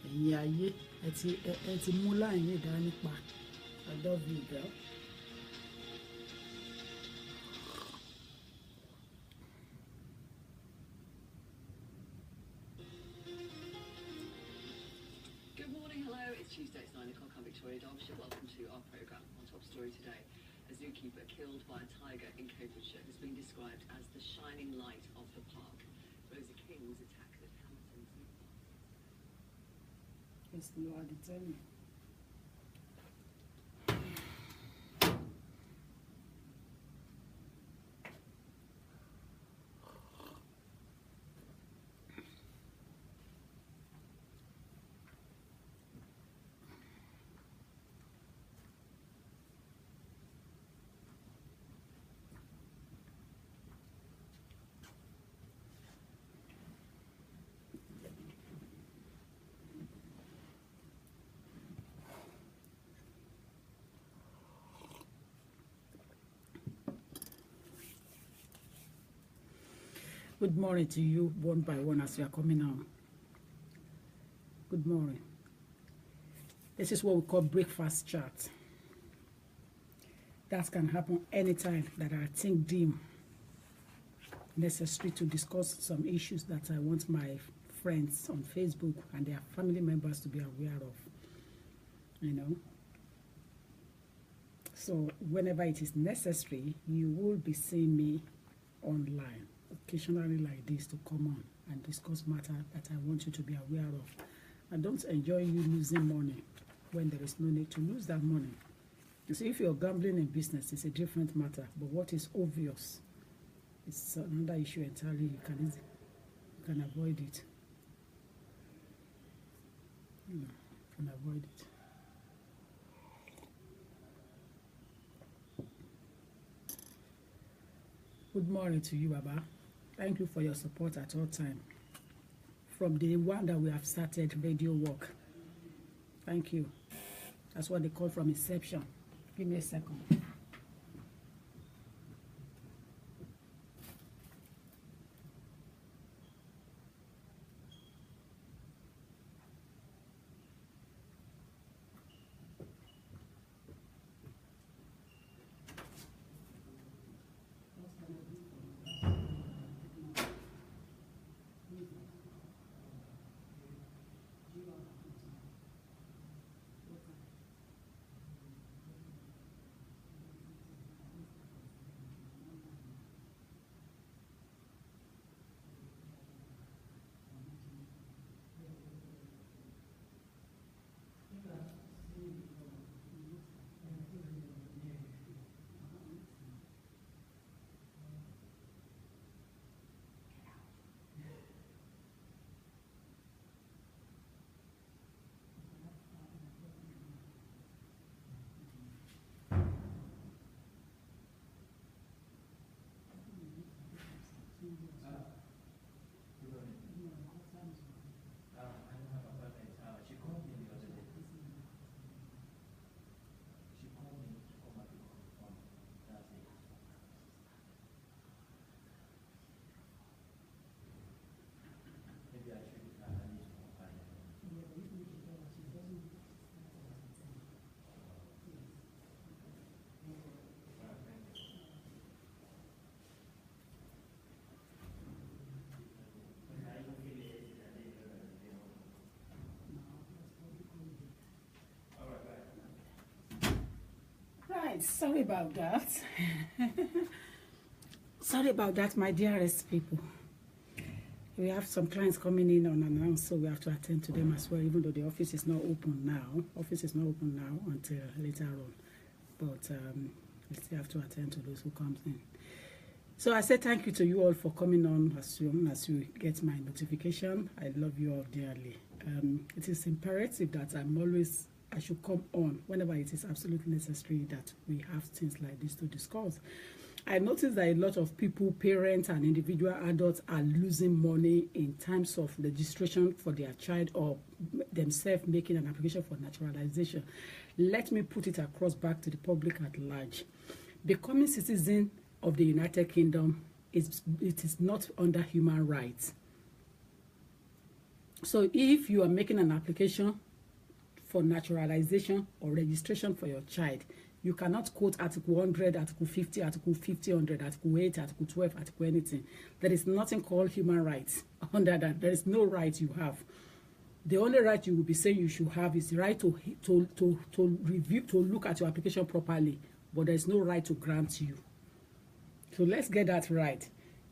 ẹ̀yin ayé ẹ ti mú láàyè dání pa. I love you, girl. Good morning, hello. It's Tuesday, it's 9 o'clock. I'm Victoria Derbyshire. Welcome to our programme. On top story today, a zookeeper killed by a tiger in Cambridgeshire has been described as the shining light of the park. Rosa King was attacked at Hamilton Zoo Park. Yes, Lord, tell me. Good morning to you, one by one, as you are coming on. Good morning. This is what we call breakfast chat. That can happen anytime that I think deem necessary to discuss some issues that I want my friends on Facebook and their family members to be aware of. You know. So whenever it is necessary, you will be seeing me online occasionally like this to come on and discuss matter that I want you to be aware of. I don't enjoy you losing money when there is no need to lose that money. You see, if you're gambling in business, it's a different matter. But what is obvious is another issue entirely. You can avoid it. You can avoid it. Good morning to you, Baba. Thank you for your support at all time. From the one that we have started radio work. Thank you. That's what they call from inception. Give me a second. Sorry about that. Sorry about that, my dearest people. We have some clients coming in unannounced, so we have to attend to them as well, even though the office is not open now. Office is not open now until later on. But we still have to attend to those who comes in. So I say thank you to you all for coming on as soon as you get my notification. I love you all dearly. It is imperative that I should come on whenever it is absolutely necessary that we have things like this to discuss. I noticed that a lot of people, parents and individual adults, are losing money in terms of registration for their child or themselves making an application for naturalization. Let me put it across back to the public at large. Becoming citizen of the United Kingdom it is not under human rights. So if you are making an application for naturalization or registration for your child, you cannot quote Article 100, Article 50, Article 50, 100, Article 8, Article 12, Article anything. There is nothing called human rights under that. There is no right you have. The only right you will be saying you should have is the right to review, to look at your application properly, but there is no right to grant you. So let's get that right,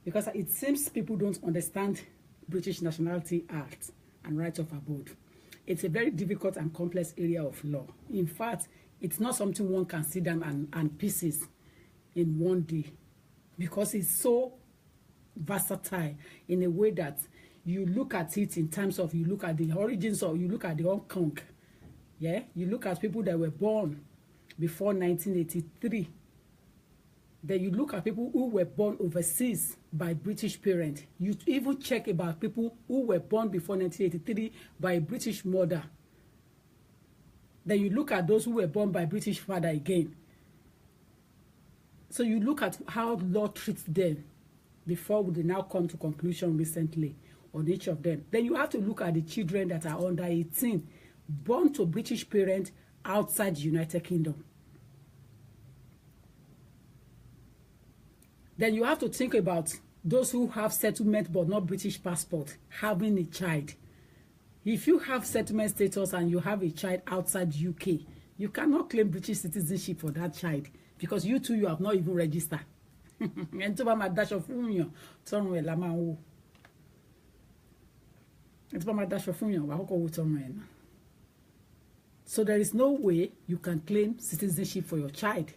because it seems people don't understand British Nationality Act and Right of Abode. It's a very difficult and complex area of law. In fact, it's not something one can sit down and pieces in one day, because it's so versatile in a way that you look at it in terms of, you look at the origins, or you look at the Hong Kong. Yeah, you look at people that were born before 1983. Then you look at people who were born overseas by British parents. You even check about people who were born before 1983 by a British mother. Then you look at those who were born by British father again. So you look at how law treats them before they now come to conclusion recently on each of them. Then you have to look at the children that are under 18, born to British parents outside the United Kingdom. Then you have to think about those who have settlement but not British passport having a child. If you have settlement status and you have a child outside UK, you cannot claim British citizenship for that child, because you too, you have not even registered. So there is no way you can claim citizenship for your child.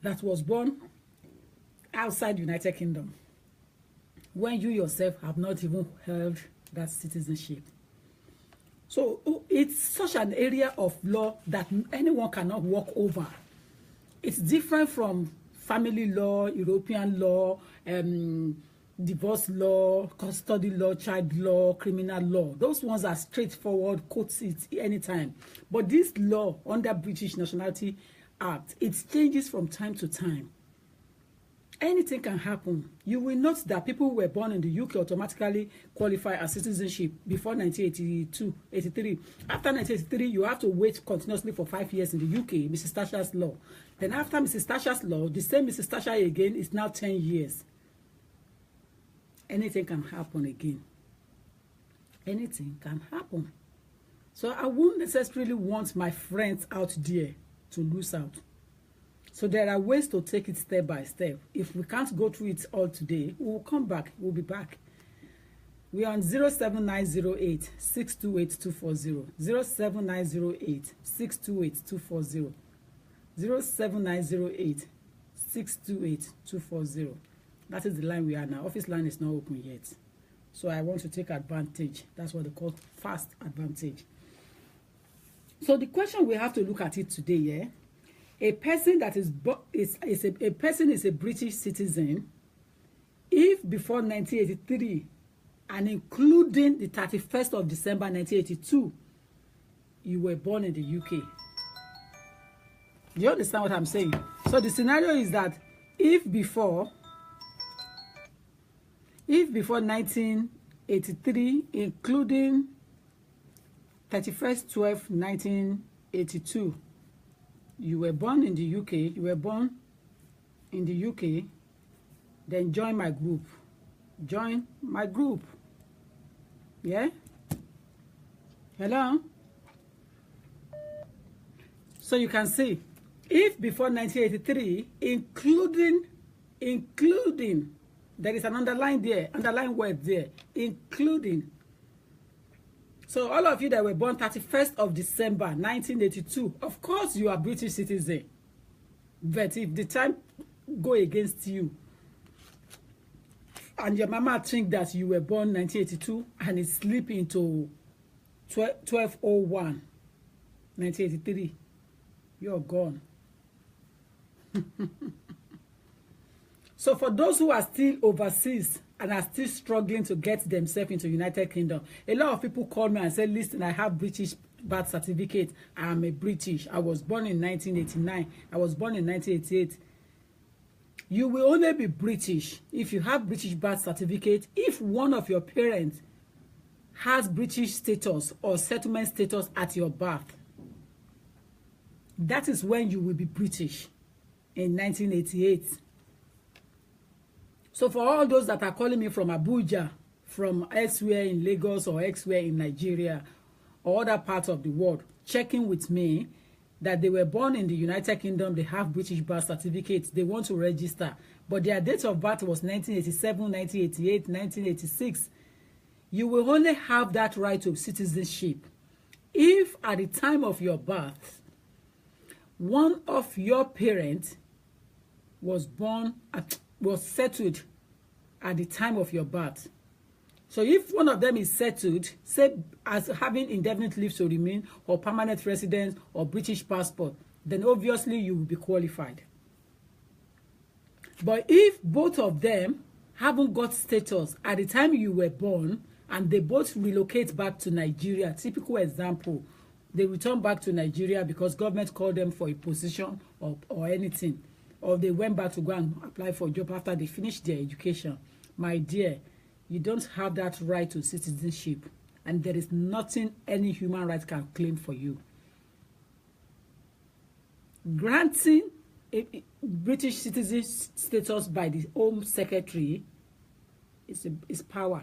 That was born outside United Kingdom, when you yourself have not even held that citizenship. So it's such an area of law that anyone cannot walk over. It's different from family law, European law, divorce law, custody law, child law, criminal law. Those ones are straightforward, quotes it anytime. But this law under British Nationality Act, it changes from time to time. Anything can happen. You will note that people who were born in the UK automatically qualify as citizenship before 1982, 83. After 1983, you have to wait continuously for 5 years in the UK, Mrs. Thatcher's law. Then after Mrs. Thatcher's law, the same Mrs. Thatcher again is now 10 years. Anything can happen again. Anything can happen. So I won't necessarily want my friends out there to lose out. So there are ways to take it step by step. If we can't go through it all today, we will come back. We'll be back. We are on 07908 628 240. 07908 628 240. 07908 628 240. That is the line we are now. Office line is not open yet. So I want to take advantage. That's what they call fast advantage. So the question we have to look at it today, yeah? A person that is a British citizen, if before 1983 and including the 31st of December 1982, you were born in the UK. Do you understand what I'm saying? So the scenario is that if before 1983, including 31st 12 1982, you were born in the UK, then join my group. Join my group. Yeah? Hello? So you can see, if before 1983, including, there is an underline there, underline word there, including. So all of you that were born 31st of December 1982, of course you are British citizen. But if the time go against you, and your mama think that you were born 1982 and it slip into 1201 1983, you're gone. So for those who are still overseas and are still struggling to get themselves into United Kingdom, a lot of people call me and say, listen, I have British birth certificate. I am a British. I was born in 1989. I was born in 1988. You will only be British if you have British birth certificate, if one of your parents has British status or settlement status at your birth. That is when you will be British in 1988. So for all those that are calling me from Abuja, from elsewhere in Lagos or elsewhere in Nigeria or other parts of the world, checking with me that they were born in the United Kingdom, they have British birth certificates, they want to register, but their date of birth was 1987, 1988, 1986. You will only have that right to citizenship if at the time of your birth, one of your parents was settled at the time of your birth. So if one of them is settled, say as having indefinite leave to remain or permanent residence or British passport, then obviously you will be qualified. But if both of them haven't got status at the time you were born and they both relocate back to Nigeria, typical example, they return back to Nigeria because government called them for a position or anything, or they went back to go and apply for a job after they finished their education, my dear, you don't have that right to citizenship, and there is nothing any human right can claim for you. Granting a British citizen status by the Home Secretary is power.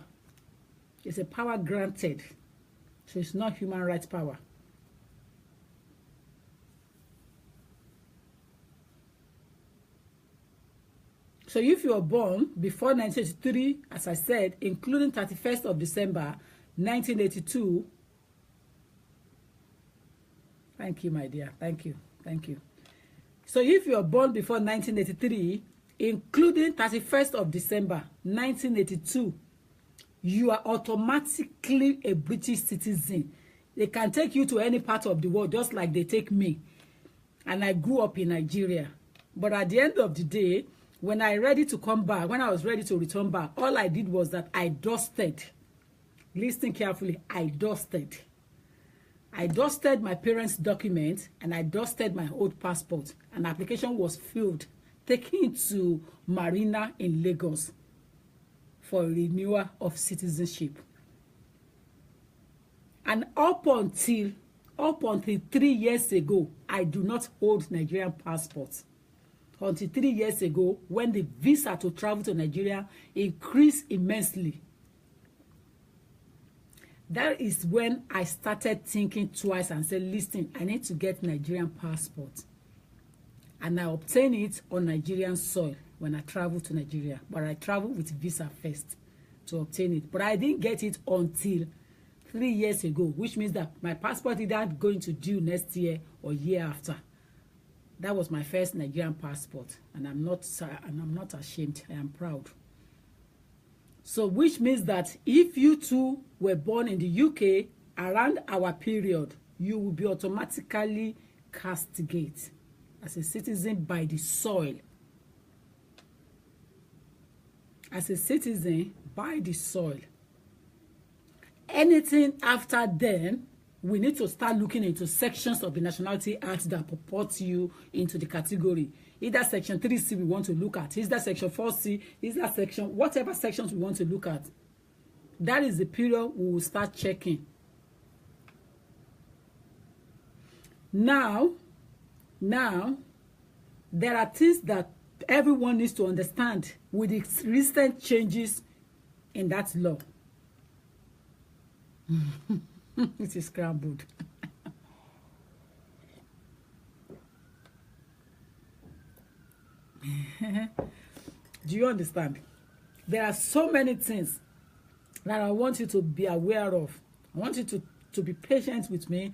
It's a power granted, so it's not human rights power. So if you were born before 1983, as I said, including 31st of December 1982, thank you, my dear, thank you. So if you were born before 1983, including 31st of December 1982, you are automatically a British citizen. They can take you to any part of the world, just like they take me. And I grew up in Nigeria. But at the end of the day, when I ready to come back, when I was ready to return back, all I did was that I dusted. Listen carefully, I dusted my parents' document and I dusted my old passport. An application was filled, taken to Marina in Lagos for renewal of citizenship. And up until 3 years ago, I do not hold Nigerian passport. Until 3 years ago, when the visa to travel to Nigeria increased immensely. That is when I started thinking twice and said, listen, I need to get Nigerian passport. And I obtained it on Nigerian soil when I traveled to Nigeria. But I traveled with visa first to obtain it. But I didn't get it until 3 years ago, which means that my passport is not going to due next year or year after. That was my first Nigerian passport, and I'm not ashamed. I am proud. So, which means that if you two were born in the UK around our period, you will be automatically castigated as a citizen by the soil. As a citizen by the soil. Anything after then, we need to start looking into sections of the Nationality Act that purport you into the category. Either Section 3C we want to look at, either Section 4C, either Section, whatever sections we want to look at. That is the period we will start checking. Now, there are things that everyone needs to understand with the recent changes in that law. It is scrambled. Do you understand? There are so many things that I want you to be aware of. I want you to be patient with me.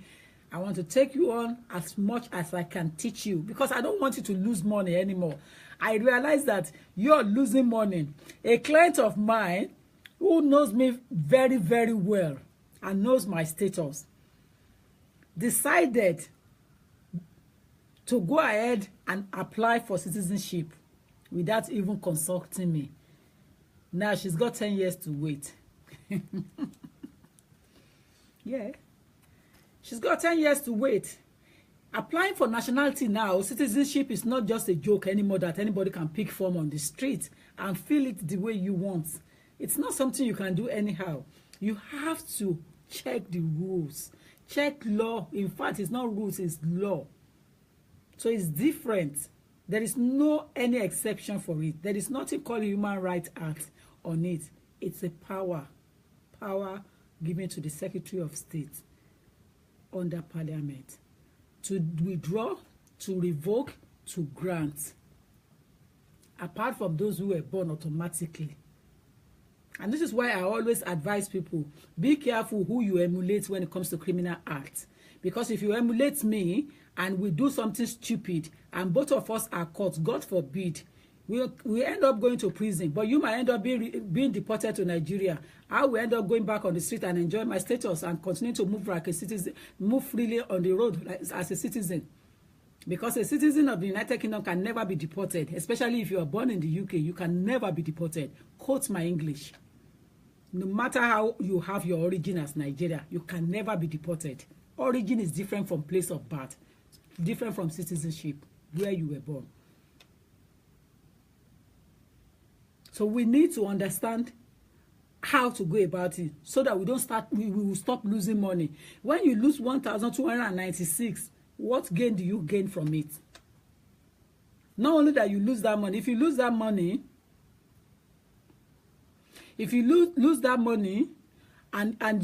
I want to take you on as much as I can teach you, because I don't want you to lose money anymore. I realize that you're losing money. A client of mine who knows me very, very well and knows my status decided to go ahead and apply for citizenship without even consulting me. Now she's got 10 years to wait. Yeah. She's got 10 years to wait. Applying for nationality now, citizenship is not just a joke anymore that anybody can pick from on the street and feel it the way you want. It's not something you can do anyhow. You have to check the rules. Check law. In fact, it's not rules, it's law. So it's different. There is no any exception for it. There is nothing called Human Rights Act on it. It's a power given to the Secretary of State under Parliament to withdraw, to revoke, to grant, apart from those who were born automatically. And this is why I always advise people, be careful who you emulate when it comes to criminal acts. Because if you emulate me and we do something stupid and both of us are caught, God forbid, we end up going to prison. But you might end up being deported to Nigeria. I will end up going back on the street and enjoy my status and continue to move like a citizen, move freely on the road as a citizen. Because a citizen of the United Kingdom can never be deported, especially if you are born in the UK. You can never be deported. Quote my English. No matter how you have your origin as Nigeria, you can never be deported. Origin is different from place of birth, different from citizenship, where you were born. So we need to understand how to go about it so that we will stop losing money. When you lose 1,296, what gain do you gain from it? Not only that you lose that money, if you lose that money, and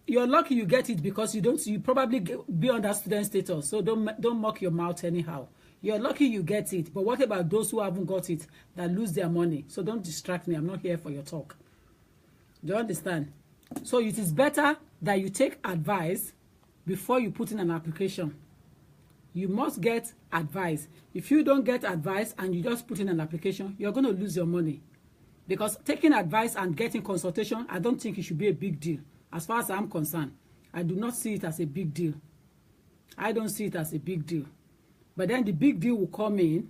you're lucky you get it because you probably be under student status, so don't mock your mouth anyhow. You're lucky you get it, but what about those who haven't got it that lose their money? So don't distract me. I'm not here for your talk. Do you understand? So it is better that you take advice before you put in an application. You must get advice. If you don't get advice and you just put in an application, you're going to lose your money. Because taking advice and getting consultation, I don't think it should be a big deal. As far as I'm concerned, I do not see it as a big deal. I don't see it as a big deal. But then the big deal will come in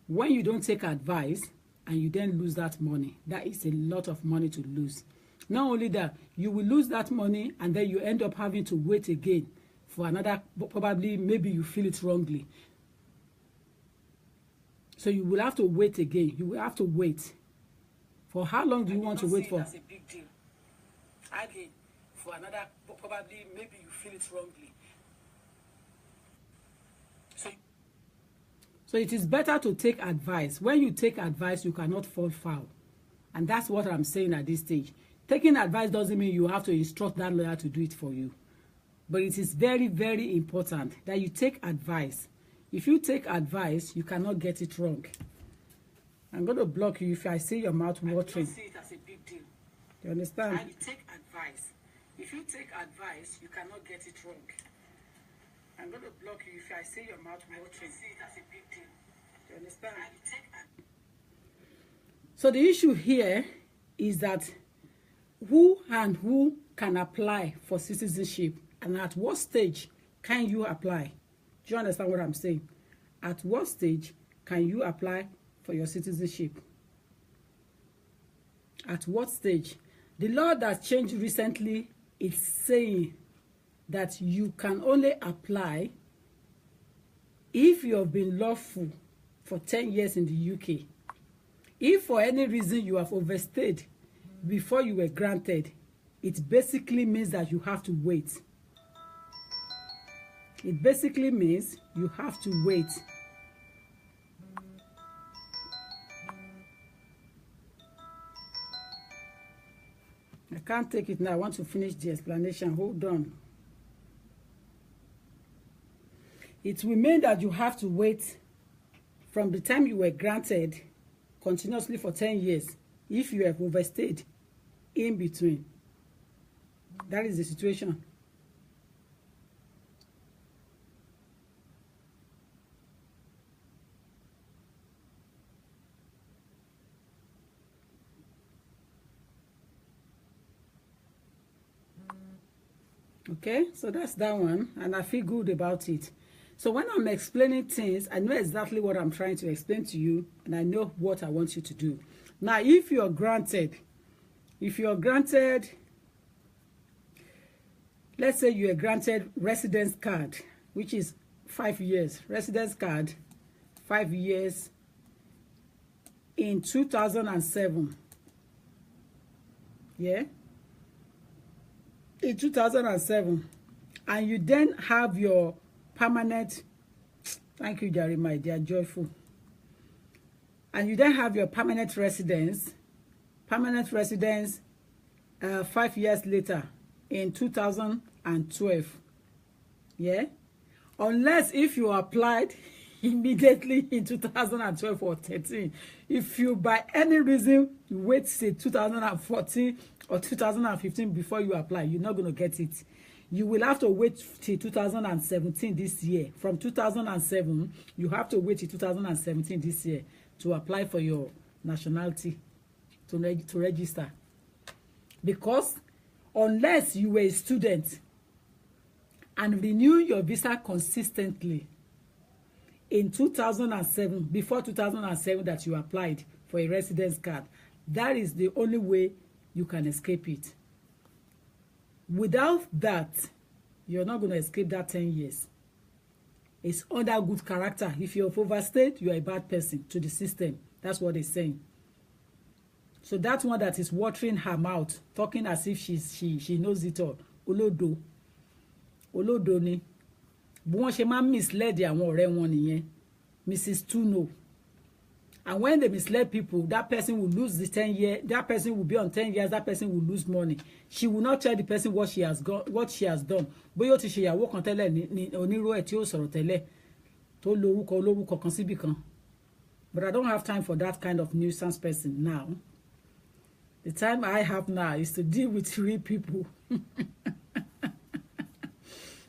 when you don't take advice and you then lose that money. That is a lot of money to lose. Not only that, you will lose that money and then you end up having to wait again for another, probably maybe you feel it wrongly. So you will have to wait again. You will have to wait. For how long do you want to wait for? That's a big deal. Again, for another, probably maybe you feel it wrongly. So it is better to take advice. When you take advice, you cannot fall foul. And that's what I'm saying at this stage. Taking advice doesn't mean you have to instruct that lawyer to do it for you. But it is very, very important that you take advice. If you take advice, you cannot get it wrong. I'm going to block you if I see your mouth watering. I don't see it as a big deal. You understand? And you take advice. If you take advice, you cannot get it wrong. I'm going to block you if I see your mouth watering. I don't see it as a big deal. You understand? And you take So the issue here is that who can apply for citizenship and at what stage can you apply? Do you understand what I'm saying? At what stage can you apply for your citizenship? At what stage? The law that changed recently is saying that you can only apply if you have been lawful for 10 years in the UK. If for any reason you have overstayed before you were granted, it basically means that you have to wait. It basically means you have to wait. I can't take it now. I want to finish the explanation. Hold on. It will mean that you have to wait from the time you were granted continuously for 10 years if you have overstayed in between. That is the situation. Okay, so that's that one, and I feel good about it. So when I'm explaining things, I know exactly what I'm trying to explain to you, and I know what I want you to do. Now, if you're granted, let's say you are granted residence card, which is 5 years. Residence card, 5 years in 2007. Yeah? In 2007. And you then have your permanent, thank you, Jeremiah, they are joyful. And you then have your permanent residence 5 years later in 2012. Yeah? Unless if you applied immediately in 2012 or 13. If you by any reason you wait say 2014 or 2015 before you apply, you're not going to get it. You will have to wait till 2017 this year. From 2007, you have to wait till 2017 this year to apply for your nationality, to register. Because unless you were a student and renew your visa consistently in 2007, before 2007 that you applied for a residence card, that is the only way you can escape it. Without that, you're not going to escape that 10 years. It's under good character. If you've overstayed, you're a bad person to the system. That's what they're saying. So that one that is watering her mouth, talking as if she knows it all. Olodo ni. Bí wọ́n ṣe máa misled àwọn ọ̀rẹ́ wọn nìyẹn. Mrs. Tuno. And when they misled people, that person will lose the 10 years. That person will be on 10 years. That person will lose money. She will not tell the person what she has done. Bóyá ó ti ṣe ìyàwó kan tẹ́lẹ̀ ní onírò ẹ̀ tí ó sọ̀rọ̀ tẹ́lẹ̀ tó lórúkọ kan síbì kan. But I don't have time for that kind of nuisance person now. The time I have now is to deal with real people.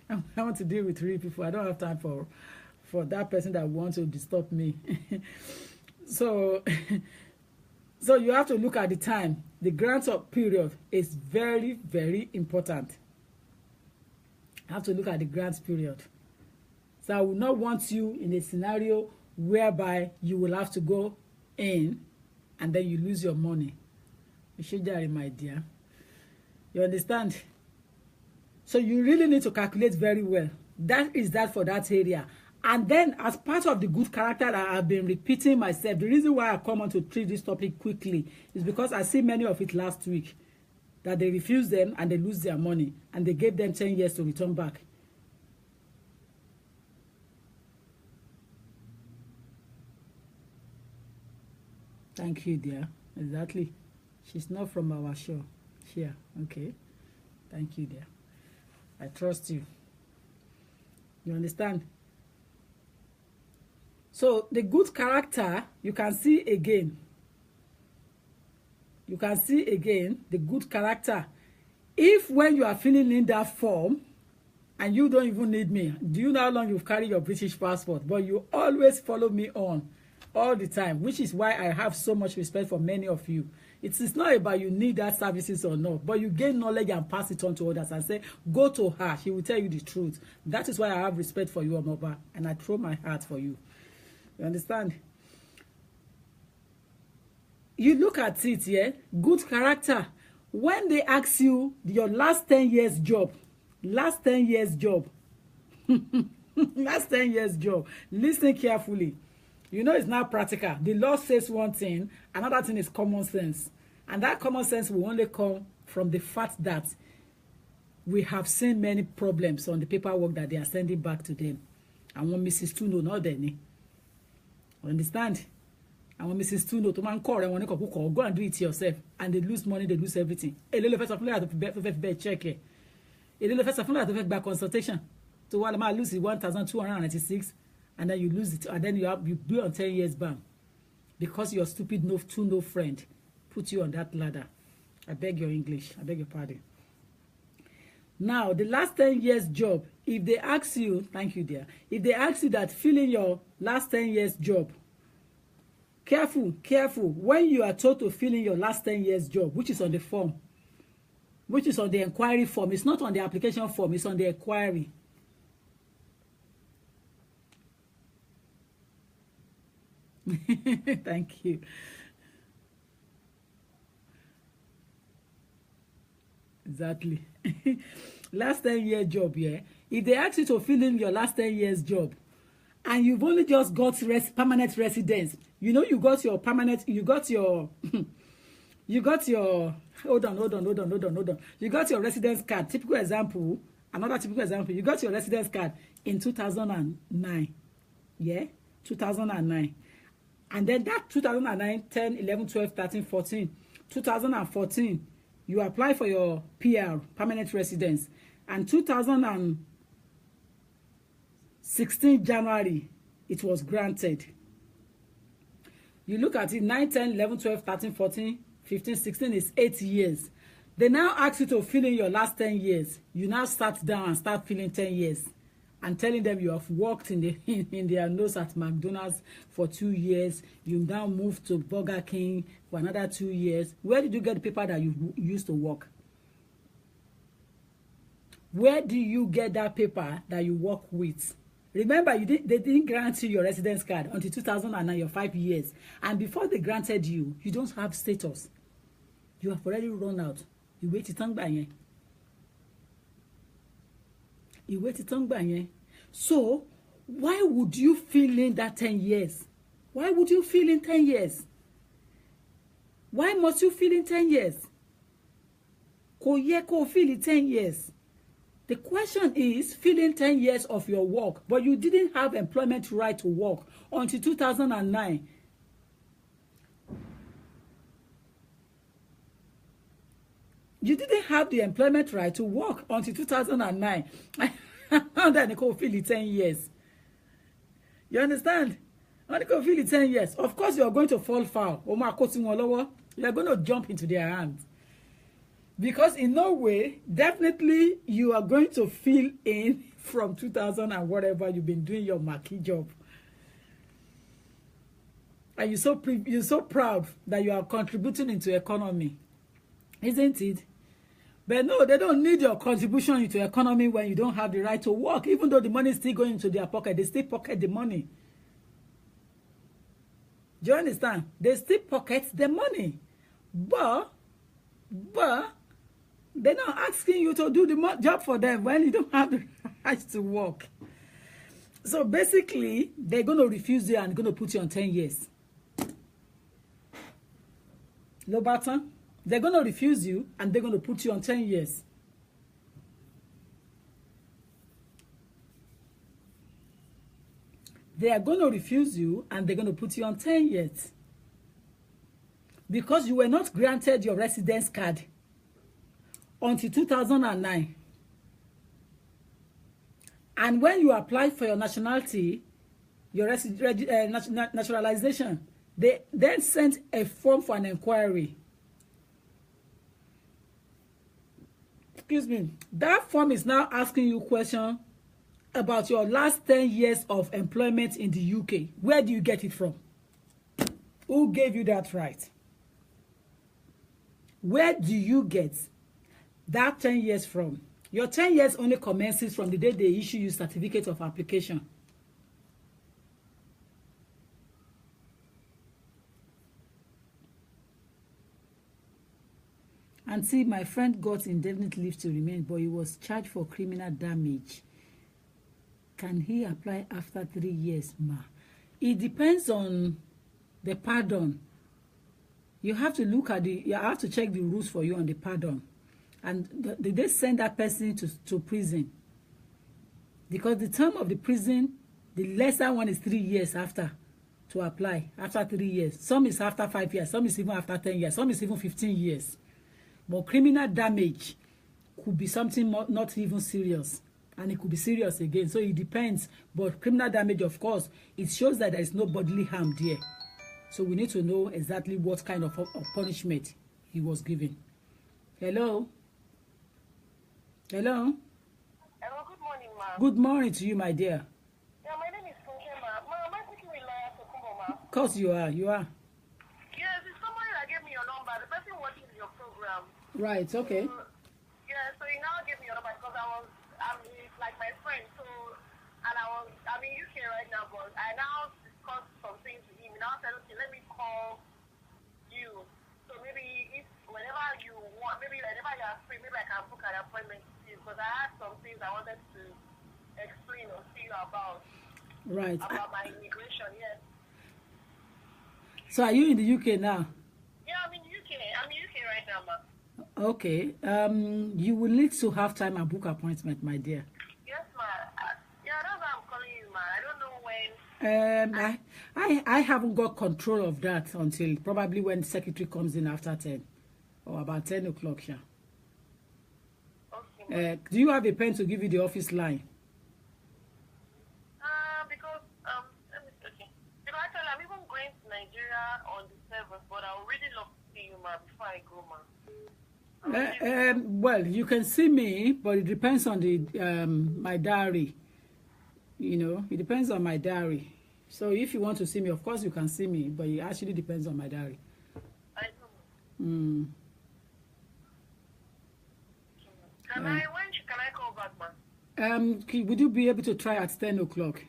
I want to deal with real people. I don't have time for that person that wants to disturb me. So you have to look at the time. The grant up period is very, very important. You have to look at the grant period. So I will not want you in a scenario whereby you will have to go in and then you lose your money. My dear. You understand? So you really need to calculate very well. That is that for that area. And then as part of the good character that I've been repeating myself, the reason why I come on to treat this topic quickly is because I see many of it last week, that they refuse them and they lose their money and they gave them 10 years to return back. Thank you, dear. Exactly. She's not from our show. Here. Okay. Thank you, dear. I trust you. You understand? So the good character, you can see again. You can see again the good character. If when you are filling in that form, and you don't even need me, do you know how long you've carried your British passport? But you always follow me on all the time, which is why I have so much respect for many of you. It is not about you need that services or not, but you gain knowledge and pass it on to others and say, go to her, she will tell you the truth. That is why I have respect for you, Omoba, and I throw my heart for you. You understand? You look at it, yeah? Good character. When they ask you your last 10 years job, last 10 years job, last 10 years job, listen carefully. You know it's not practical. The law says one thing, another thing is common sense. And that common sense will only come from the fact that we have seen many problems on the paperwork that they are sending back to them. And when Mrs. Tuno, not any. Understand? And when Mrs. Tuno, to man call and go and do it yourself. And they lose money, they lose everything. A little first of all, to check it. A little first of all, to back consultation. So while I lose 1,296. And then you lose it, and then you be on 10 years ban because your stupid no friend put you on that ladder. I beg your English. I beg your pardon. Now, the last 10 years job, if they ask you, thank you, dear. If they ask you that fill in your last 10 years job, careful. When you are told to fill in your last 10 years job, which is on the form, which is on the inquiry form, it's not on the application form, it's on the inquiry. Thank you. Exactly. Last 10 year job, yeah. If they ask you to fill in your last 10 years job, and you've only just got permanent residence, you know, you got your permanent, you got your, you got your, hold on. You got your residence card. Typical example, another typical example, you got your residence card in 2009. Yeah, 2009. And then that 2009, 10, 11, 12, 13, 14, 2014, you apply for your PR, permanent residence. And 2016 January, it was granted. You look at it, 9, 10, 11, 12, 13, 14, 15, 16 is 8 years. They now ask you to fill in your last 10 years. You now start down and start filling 10 years. And telling them you have worked in their nose at McDonald's for 2 years. You now moved to Burger King for another 2 years. Where did you get the paper that you used to work? Where do you get that paper that you work with? Remember, they didn't grant you your residence card until 2009, your 5 years. And before they granted you, you don't have status. You have already run out. You wait it on by you wait it on by. So, why would you fill in that 10 years? Why would you fill in 10 years? Why must you fill in 10 years? Ko ye ko fill in 10 years. The question is filling 10 years of your work, but you didn't have employment right to work until 2009. You didn't have the employment right to work until 2009. And then you go fill it 10 years. You understand? When you go fill it 10 years, of course you are going to fall foul. You are going to jump into their hands. Because in no way, definitely you are going to fill in from 2000 and whatever you've been doing your marquee job. And you're so proud that you are contributing into economy. Isn't it? But no, they don't need your contribution into economy when you don't have the right to work. Even though the money is still going into their pocket, they still pocket the money. Do you understand? They still pocket the money. But they're not asking you to do the job for them when you don't have the right to work. So basically, they're going to refuse you and going to put you on 10 years. No matter. They're going to refuse you and they're going to put you on 10 years. They are going to refuse you and they're going to put you on 10 years. Because you were not granted your residence card until 2009. And when you applied for your nationality, your naturalization, they then sent a form for an inquiry. Excuse me. That form is now asking you questions about your last 10 years of employment in the UK. Where do you get it from? Who gave you that right? Where do you get that 10 years from? Your 10 years only commences from the day they issue you certificate of application. And see, my friend got indefinite leave to remain, but he was charged for criminal damage. Can he apply after 3 years, ma? It depends on the pardon. You have to look at you have to check the rules for you on the pardon. And did they send that person to prison? Because the term of the prison, the lesser one is 3 years after to apply, after 3 years. Some is after 5 years, some is even after 10 years, some is even 15 years. But criminal damage could be something not even serious. And it could be serious again. So it depends. But criminal damage, of course, it shows that there is no bodily harm there. So we need to know exactly what kind of punishment he was given. Hello? Hello? Hello, good morning, ma'am. Good morning to you, my dear. Yeah, my name is Funke, ma'am. Ma'am, am I speaking with Lawyer Tokumbo, ma'am? Of course you are. You are. Yes, it's somebody that gave me your number. The person watching your program. Right, okay. Yeah, so he now gave me your number because he's like my friend. So, and I'm in UK right now, but I now discussed some things with him. Now said, okay, let me call you. So maybe if whenever you want, maybe whenever you are free, maybe I can book an appointment with you because I had some things I wanted to explain or see you about Right. my immigration. Yes. So are you in the UK now? Yeah, I'm in UK. I'm in UK right now, ma. Okay. You will need to have time and book appointment, my dear. Yes, ma. Yeah, that's why I'm calling you, ma. I don't know when. I haven't got control of that until probably when secretary comes in after 10 or about 10 o'clock. Yeah. Okay. Do you have a pen to give you the office line? Because let me see. You know, actually, I'm even going to Nigeria on the 7th, but I would really love to see you, ma, before I go, ma. Well, you can see me, but it depends on the my diary. You know, it depends on my diary. So if you want to see me, of course you can see me, but it actually depends on my diary. I know. Can I call back, ma? Would you be able to try at 10 o'clock?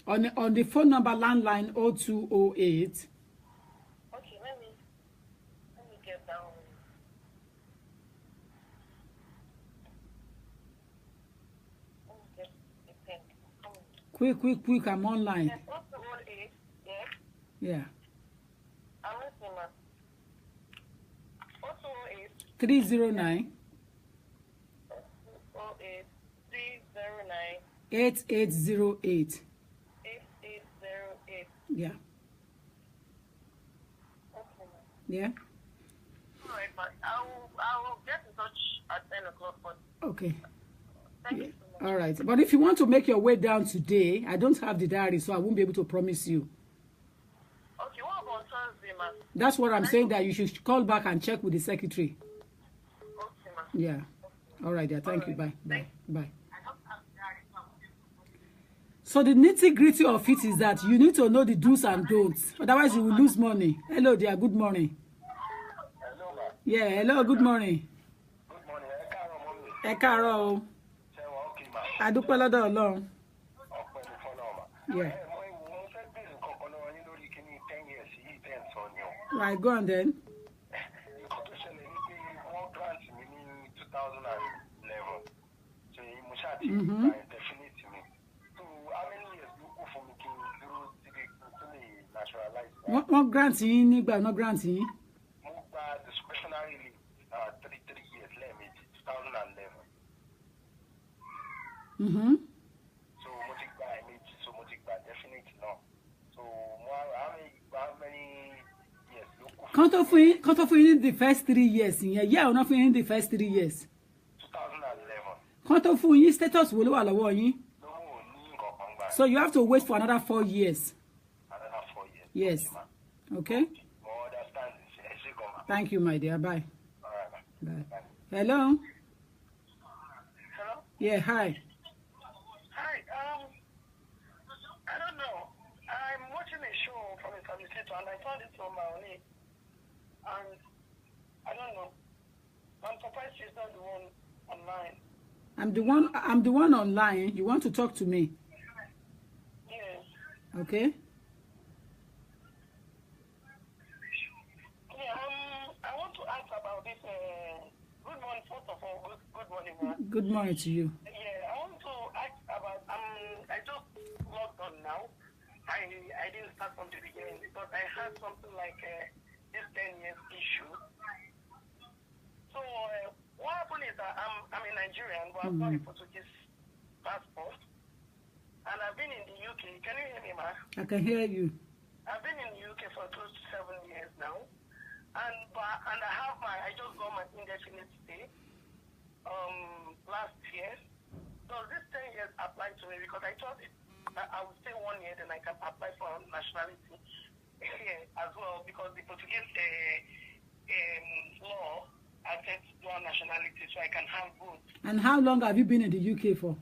On the phone number landline 0208. Okay, let me get down. Quick, I'm online. Yes, 0208, yes. Yeah. I'm listening, ma. 0208. 309 08 309 8808. 8808. Yeah. Okay, ma. Yeah. All right, ma. I will get in touch at 10 o'clock. But Okay. thank you so much. All right. But if you want to make your way down today, I don't have the diary, so I won't be able to promise you. Okay, what about Thursday, ma? That's what I'm saying, that you should call back and check with the secretary. Okay, ma. Yeah. All right, yeah. Thank you. Bye. Bye. So the nitty-gritty of it is that you need to know the do's and don'ts. Otherwise, you will lose money. Hello, dear. Good morning. Hello, ma. Yeah. Hello. Good morning. Good morning. Ẹ káàárọ̀ o. A dúpẹ́ lọ́dọ̀ Ọlọ́run. Yeah. Right, go on then. Wọ́n grant yín nígbà náà grant yín. Mo gba discretionary leave 3 years lẹ́ẹ̀mejì 2011. So mo ti gba ẹ̀mejì, so mo ti gba definite náà. So how many years ló kù? Kán tó fún yín the first 3 years yẹn, yẹ́ ọ̀ náà fún yín the first 3 years. 2011. Kán tó fún yín status wo ló wà lọ́wọ́ yín? No, ní nǹkan kan gbà. So you have to wait for another 4 years. Another 4 years. Yes. Okay. Mo understand this. Thank you, my dear. Bye. All right. Bye. Hello. Hello? Yeah. Hi. Hi. I don't know. I'm watching a show from a commentator and I found it on my own. And I don't know. I'm surprised she's not the one online. I'm the one online. You want to talk to me? Yes. Okay. I want to ask about this. Good morning, first of all. Good morning, man. Good morning to you. Yeah, I want to ask about. I just logged on now. I didn't start from the beginning because I had something like this 10 years issue. So what happened is that I'm a Nigerian, but I've got a Portuguese passport, and I've been in the UK. Can you hear me, ma? I can hear you. I've been in the UK for close to 7 years now. And I just got my indefinite stay last year. Does this 10 years apply to me? Because I thought I would stay 1 year, then I can apply for nationality here as well. Because the Portuguese law affects dual nationality, so I can have both. And how long have you been in the UK for?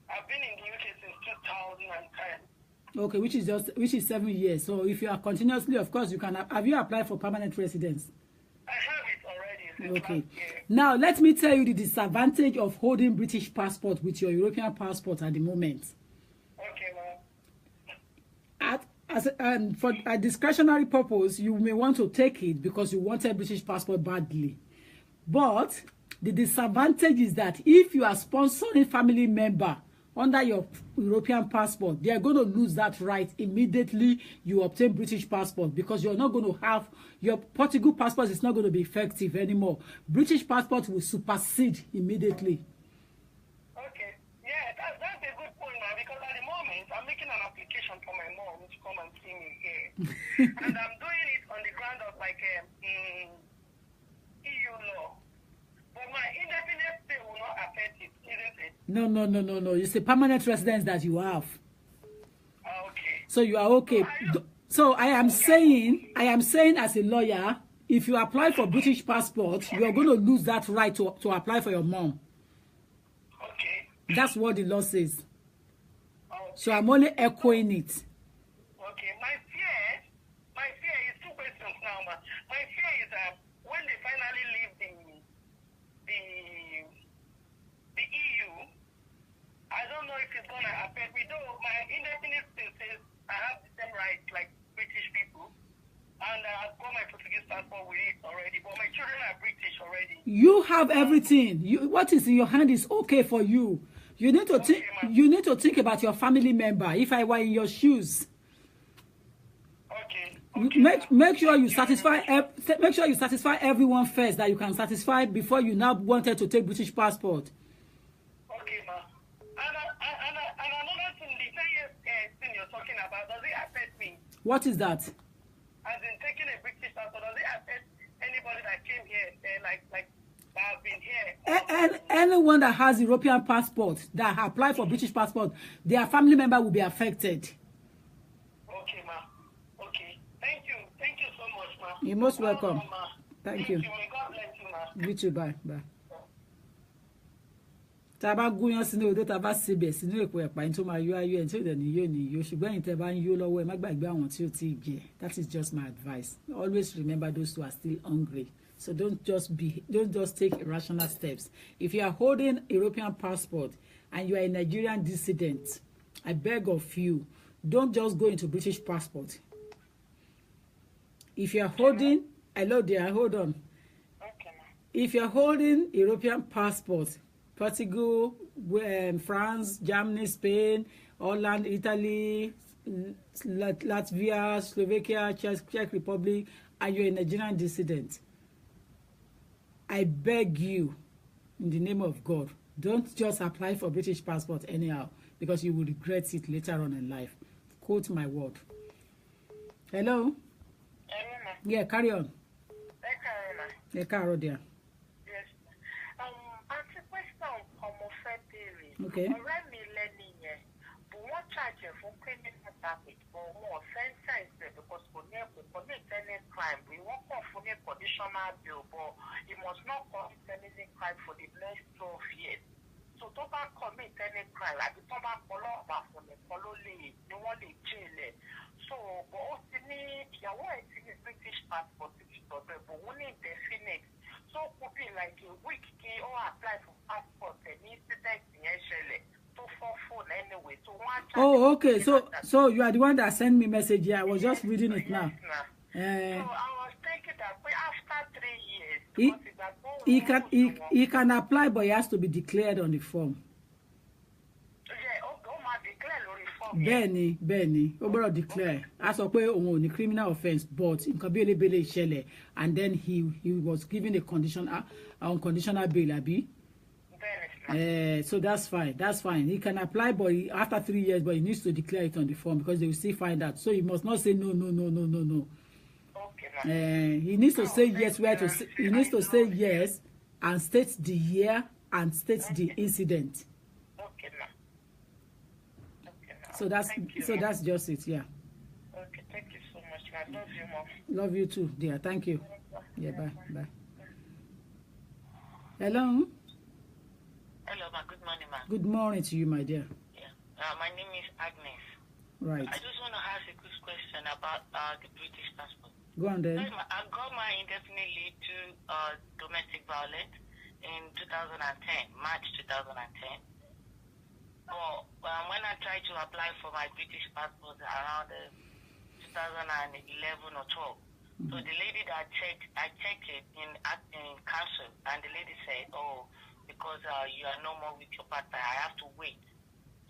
I've been in the UK since 2010. Okay, which is 7 years. So if you are continuously, of course, you can. Have you applied for permanent residence? I have it already. Okay. Now let me tell you the disadvantage of holding British passport with your European passport at the moment. Okay, ma'am. And for a discretionary purpose, you may want to take it because you wanted British passport badly. But the disadvantage is that if you are sponsoring family member under your European passport, they are going to lose that right immediately you obtain British passport, because you're not going to have your Portugal passport is not going to be effective anymore. British passport will supersede immediately. Okay. Yeah, that's a good point, man, because at the moment, I'm making an application for my mom to come and see me here. And I'm doing it on the ground of like EU law. But my indefinite stay will not affect it, isn't it? No. It's a permanent residence that you have. Okay. So you are okay. So I am saying as a lawyer, if you apply for British passport, you are going to lose that right to apply for your mom. Okay. That's what the law says. Okay. So I'm only echoing it. Okay. My fear is two questions now, ma. My fear is that when they finally leave the EU, I don't know if it's gonna affect me. Though my indefinite stay says I have the same rights like British people, and I've got my Portuguese passport with it already. But my children are British already. You have everything. What is in your hand is okay for you. You need to think. You need to think about your family member. If I were in your shoes, make sure you satisfy. Make sure you satisfy everyone first that you can satisfy before you now wanted to take British passport. Okay, ma. And another thing, the 10 years thing you're talking about, does it affect me? What is that? As in taking a British passport, does it affect anybody that came here, like that have been here? Anyone that has European passport that apply for British passport, their family member will be affected. Okay, ma. Okay. Thank you so much, ma. You're most welcome. Thank you. May God bless you, ma. You too. Bye. Taba guyan sínú odò taba sebẹ̀ sínú èpo ẹ̀pà ní tó máa yọ ayọ̀ ẹ̀ tí ò dẹ̀ ní yóò ṣùgbọ́n ẹ̀yin tẹ́ bá ń yó lọ́wọ́ ẹ má gbàgbé àwọn tí ó ti jẹ. That is just my advice. Always remember those who are still hungry. So don't just take irrational steps. If you are holding a European passport and you are a Nigerian dissident, I beg of you, don't just go into British passport. If you are holding, hold on. Okay, ma. If you are holding European passport, Portugal, France, Germany, Spain, Holland, Italy, Latvia, Slovakia, Czech Republic, and you're a Nigerian dissident, I beg you, in the name of God, don't just apply for British passport anyhow, because you will regret it later on in life. Quote my word. Hello? Yeah, carry on. Yeah, carry on there. Okay. Already learning here, but what charge for criminal damage or more sentence because commit any crime. We won't for a conditional bill, but he must not commit any crime for the next 12 years. So don't commit any crime. Like the Toba follow up from the follow lead, you want to jail it. So, but also need your wife in British passport, but only definite. So could be like a week or apply for passport and incident to for phone anyway. So one oh, okay. So you are the one that sent me message here. I was just reading it now. So I was thinking that after 3 years, he can apply, but he has to be declared on the form. Bẹ́ẹ̀ni, ó gbọ́dọ̀ declare. A sọ pé òun ò ní criminal offence, but nǹkan bí elébélé ìṣẹ̀lẹ̀, and then he was given a unconditional bail, àbí? So that's fine. He can apply, but after 3 years, but he needs to declare it on the form because they will still find out. So he must not say no. Okay. He needs to say yes. He needs to say yes and state the year and state the incident. Okay, ma'am. So that's just it, yeah. Okay, thank you so much. I love you, Mom. Love you too, dear. Thank you. Yeah, bye. Hello. Hello, ma. Good morning, ma. Good morning to you, my dear. Yeah. My name is Agnes. Right. I just want to ask a quick question about the British passport. Go on then. I got my indefinite leave to domestic violence in 2010, March 2010. But when I tried to apply for my British passport around 2011 or 12, so the lady that I checked it in council, and the lady said, oh, because you are no more with your partner, I have to wait.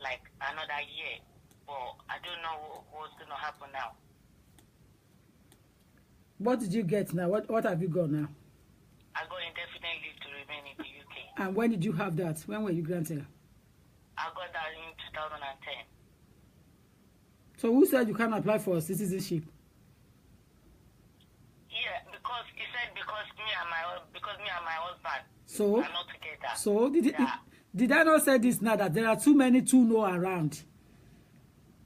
like another year. But I don't know what's going to happen now. What did you get now? What have you got now? I got indefinite leave to remain in the UK. And when did you have that? When were you granted? I got that in 2010. So who said you can't apply for citizenship? Yeah, because he said because me and my husband So are not together. So did I not say this now that there are too many to know around?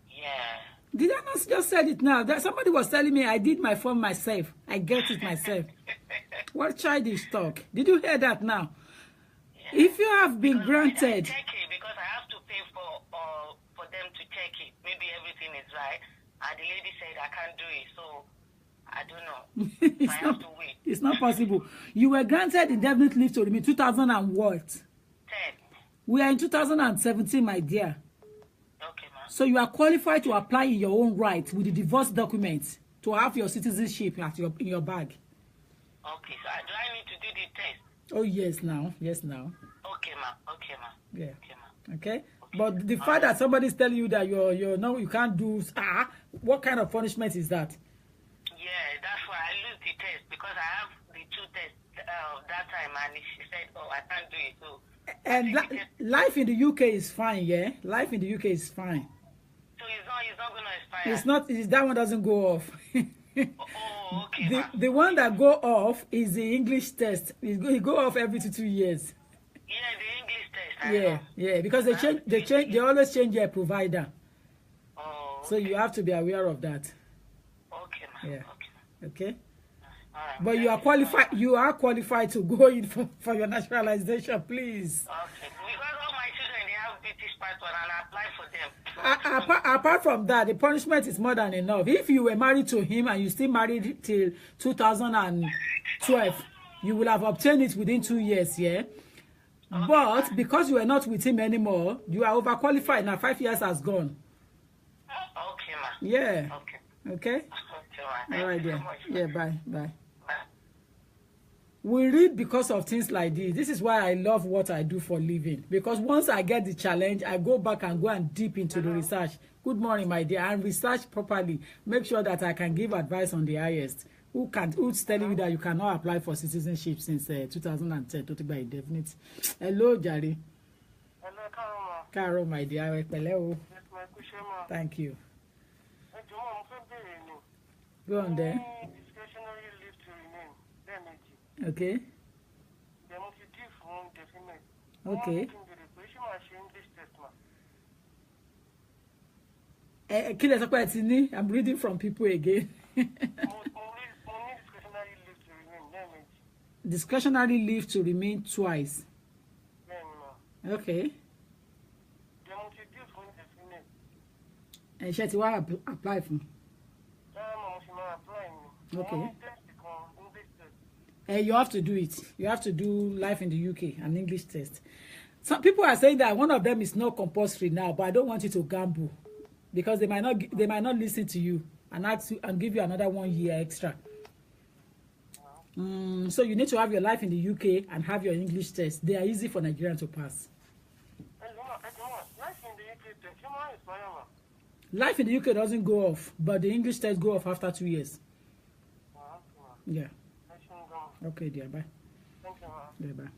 Yeah. Did I not just said it now? That somebody was telling me I did my form myself. I get it myself. What childish talk? Did you hear that now? Yeah. If you have been granted, check it because I have to pay for them to check it. Maybe everything is right. And the lady said I can't do it, so I don't know. I have to wait. It's not possible. You were granted indefinite leave to remain 2000 and what? 10. We are in 2017, my dear. Okay, ma'am. So you are qualified to apply in your own right with the divorce documents to have your citizenship in your bag. Okay, so do I need to do the test? Oh yes, now. Yes, now. Okay, ma'am. Okay, ma'am. Yeah. Okay, ma'am. Okay. But the fact that somebody's telling you that you're no, you can't do what kind of punishment is that? Yeah, that's why I lose the test because I have the 2 tests that time, and she said, "Oh, I can't do it." So. And life in the UK is fine, yeah. Life in the UK is fine. So it's not going to expire. It's not. That one doesn't go off. Oh, okay. The one that go off is the English test. It go off every 2 years. Yeah, the English test. Yeah, because they always change their provider. Oh, okay. So you have to be aware of that. Okay, ma'am. Yeah. Okay. All right. But you are qualified. You are qualified to go in for your naturalization, please. Okay. Because all my children they have British passport and I apply for them. Apart from that, the punishment is more than enough. If you were married to him and you still married till 2012, you will have obtained it within 2 years, yeah? Okay. But because you are not with him anymore, you are overqualified. Now 5 years has gone. Okay, ma'am. Yeah. Okay. Okay? Okay, all right, dear. Yeah, bye. Bye. We read because of things like this. This is why I love what I do for living. Because once I get the challenge, I go back and go and deep into the research. Good morning, my dear. And research properly. Make sure that I can give advice on the highest. Who's telling you that you cannot apply for citizenship since 2010? Totally by indefinite. Hello, Jari. Hello, Carol. Carol, my dear. Hello. Thank you. Go on there. Discretionary leave to remain. Okay. Okay. I'm reading from people again. Discretionary leave to remain twice. Okay. And she will apply for. Okay. You have to do it. You have to do life in the UK, an English test. Some people are saying that one of them is not compulsory now, but I don't want you to gamble because they might not listen to you and ask you and give you another 1 year extra. So you need to have your life in the UK and have your English test. They are easy for Nigerians to pass. Life in the UK doesn't go off, but the English test go off after 2 years. Yeah. Okay, dear. Bye. Thank you, yeah, bye.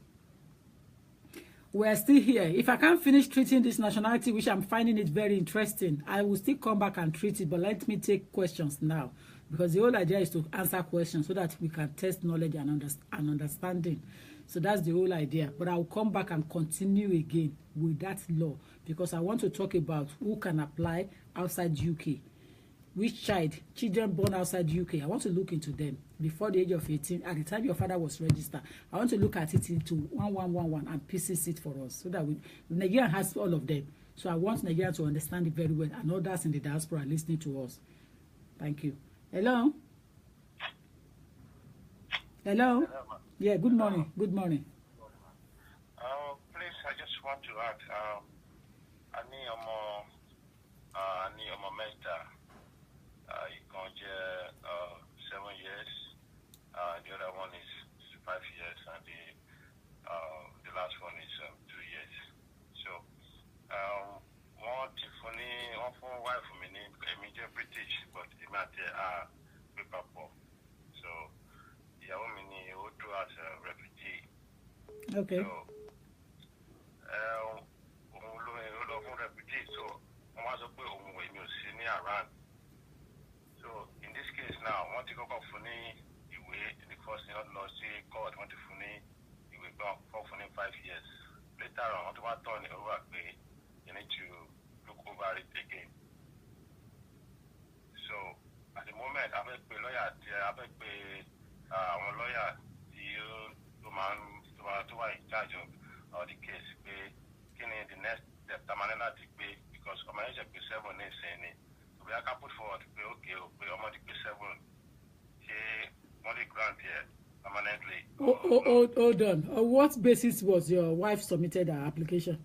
We're still here. If I can't finish treating this nationality, which I'm finding it very interesting, I will still come back and treat it. But let me take questions now, because the whole idea is to answer questions so that we can test knowledge and understanding. So that's the whole idea. But I'll come back and continue again with that law, because I want to talk about who can apply outside UK. Which children born outside UK, I want to look into them before the age of 18. At the time your father was registered, I want to look at it into 1111 and pieces it for us, so that Nigeria has all of them. So I want Nigeria to understand it very well, and others in the diaspora listening to us. Thank you. Hello? Hello? Yeah, good morning. Good morning. Please, I just want to ask, I need a more mentor. You can get 7 years. The other one is 5 years, and the last one is 2 years. So, one wife for me, I'm British, but I'm not paper pop. So, yeah, I'm as a refugee. Okay. So, refugee, so I was a when you see me around. So, in this case now, I want to go for me, you wait, the first thing I see God, want to for me, you will go for 5 years. Later on, what turn it over, you need to look over it again. So, at the moment, I have a lawyer, one lawyer, to in charge of the case, the next step, because I'm age 7 is saying it. So, we can put forward, okay, I'm going to 7. Money grant here, permanently. Hold on. On what basis was your wife submitted her application?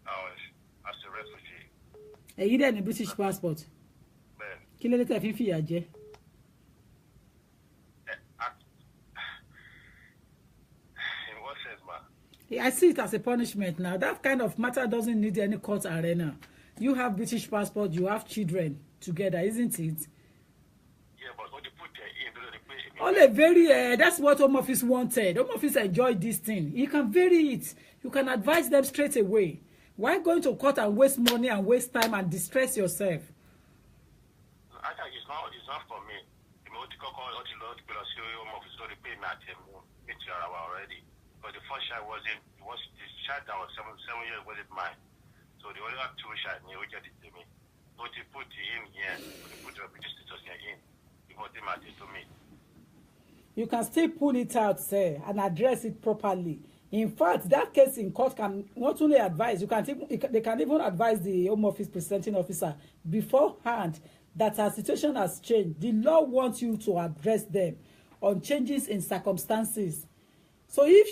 As a refugee. You didn't a British passport. Kí ló dé tẹ́ fi ń fìyà jẹ? In what sense, ma? I see it as a punishment now. That kind of matter doesn't need any court arena. You have British passport, you have children together, isn't it? Yeah, but what you put in, Only very, that's what Home Office wanted. Home Office enjoyed this thing. You can vary it. You can advise them straight away. Why going to court and waste money and waste time and distress yourself? Actually, it's not for me. Already. But the first child was the child that was 7 years wasn't mine. So the only 2 child we get it to me. So they put it in here, they put the British status here in. They put it to me. You can still pull it out, sir, and address it properly. In fact, that case in court can not only advise, they can even advise the Home Office presenting officer beforehand that her situation has changed. The law wants you to address them on changes in circumstances. So if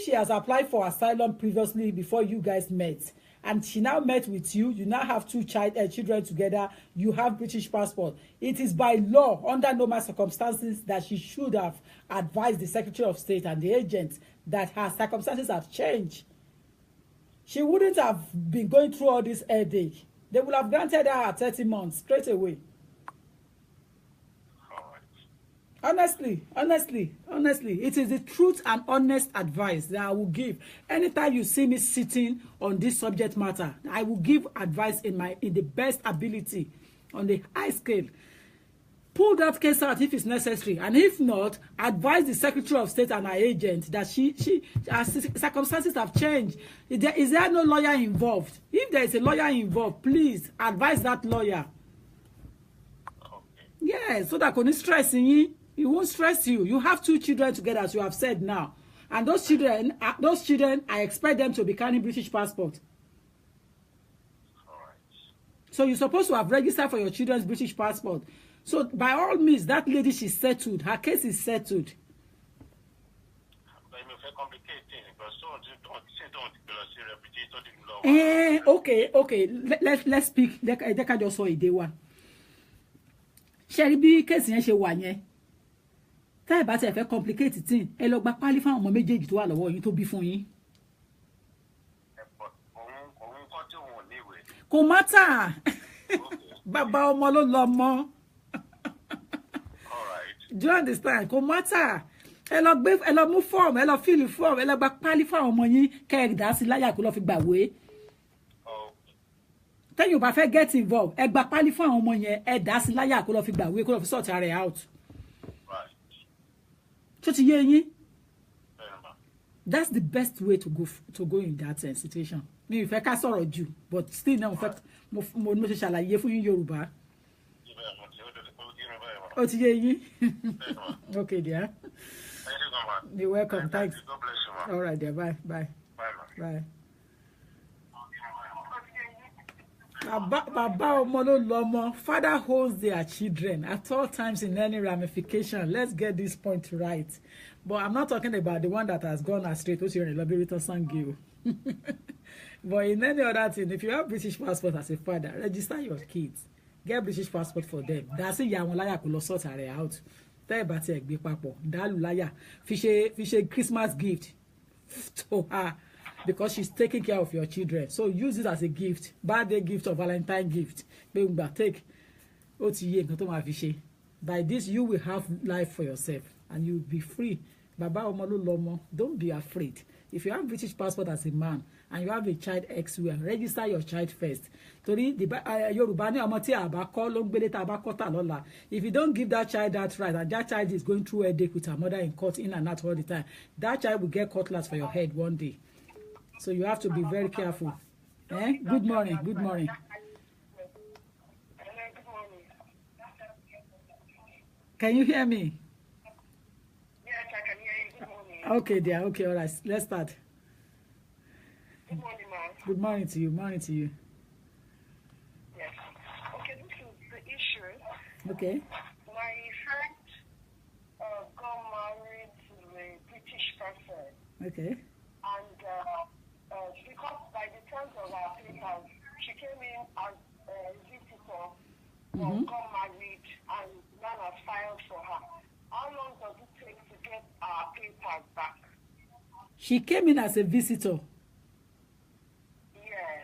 she has applied for asylum previously before you guys met, and she now met with you, you now have 2 children together, you have British passport. It is by law, under normal circumstances, that she should have advised the Secretary of State and the agent that her circumstances have changed. She wouldn't have been going through all this headache. They would have granted her 30 months straight away. Honestly, it is the truth and honest advice that I will give. Anytime you see me sitting on this subject matter, I will give advice in the best ability, on the high scale. Pull that case out if it's necessary, and if not, advise the Secretary of State and her agent that her circumstances have changed. Is there no lawyer involved? If there is a lawyer involved, please advise that lawyer. Yeah, so that couldn't stress you. It won't stress you. You have 2 children together, as you have said now, and those children, I expect them to be carrying British passport. So you're supposed to have registered for your children's British passport. So by all means, that lady, she's settled. Her case is settled. Okay. Let's speak. They can just say day one. Sherry B case yẹn ṣe wà yẹn. Tá ẹ bá tẹ́ fẹ́ complicate thing, ẹ lọ gba pálí fún àwọn ọmọ méjèèjì tó wà lọ́wọ́ yín tó bí fún yín. Kò mátà. Bàbá ọmọ ló lọ́mọ. Do you understand? Kò mátà. Ẹ lọ mú form, ẹ lọ fill form, ẹ lọ gba pálí fún àwọn ọmọ yín kẹ́ ẹ dá sí láyà kó lọ fi gbàwé. Tẹ́yìn ò bá fẹ́ get involved, ẹ gba pálí fún àwọn ọmọ yẹn, ẹ dá sí láyà kó lọ fi gbàwé, kó lọ fi sort ara ẹ̀ out. So ti yé yín? That's the best way to go in that situation. Mi fẹ́ ká sọ̀rọ̀ jù, but still now mo ṣe ṣàlàyé fún yín Yorùbá. Ó ti yé yín? Okay, dear. You're welcome. Thanks. All right, dear. Bye. Bye. Baba ọmọ ló lọ́mọ. Father holds their children at all times in any ramification. Let's get this point right. But I'm not talking about the one that has gone astray. To your elaborator Sangio. But in any other thing, if you have British passport as a father, register your kids. Get British passport for them. That's it. Yàwọn láyà kó lọ sort her out. Tẹ́ ẹ bá ti gbé papọ̀. Dàlú láyà. Fi ṣe Christmas gift to her. because she's taking care of your children. So use it as a gift, birthday gift or Valentine gift. Take by this, you will have life for yourself and you'll be free. Baba Omolu Lomo, don't be afraid. If you have British passport as a man and you have a child elsewhere, register your child first. If you don't give that child that right, and that child is going through a day with her mother in court in and out all the time, that child will get cutlass for your head one day. So you have to be very careful. Good morning. Good morning. Can you hear me? Yes, I can hear you. Good morning. Okay, dear. Okay, all right. Let's start. Good morning, ma'am. Good morning to you. Morning to you. Yes. Okay, this is the issue. Okay. My friend got married to a British person. Okay. And because by the terms of our papers, she came in as a visitor, got married, and none has filed for her. How long does it take to get our papers back? She came in as a visitor.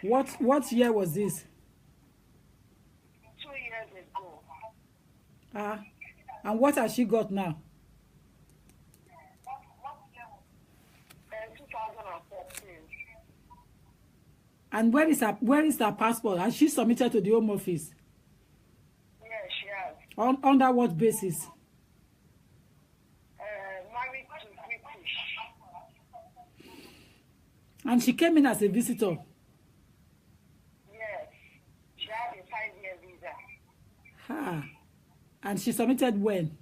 Yes. What year was this? 2 years ago. And what has she got now? 2014. And where is her passport? Has she submitted to the Home Office? Yes, she has. Under what basis? Married to British. And she came in as a visitor. Yes. She had a 5-year visa. And she submitted when?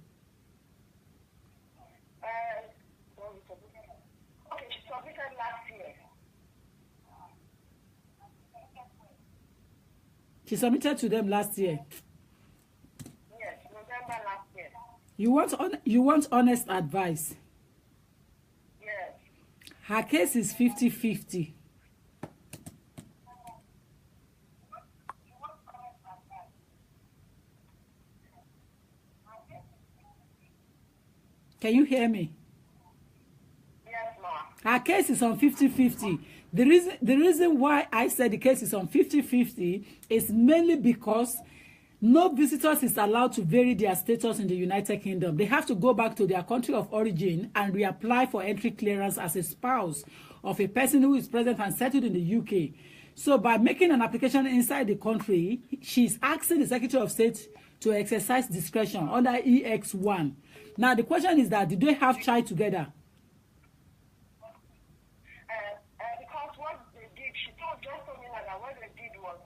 Okay, she submitted last year. She submitted to them last year. Yes, November last year. You want honest advice? Yes. Her case is 50-50. Can you hear me? Yes, ma'am. Her case is on 50-50. The reason why I said the case is on 50-50 is mainly because no visitors is allowed to vary their status in the United Kingdom. They have to go back to their country of origin and reapply for entry clearance as a spouse of a person who is present and settled in the UK. So by making an application inside the country, she's asking the Secretary of State to exercise discretion under EX1. Now the question is that, did they have child together? Because what they did, she just told me that what they did was,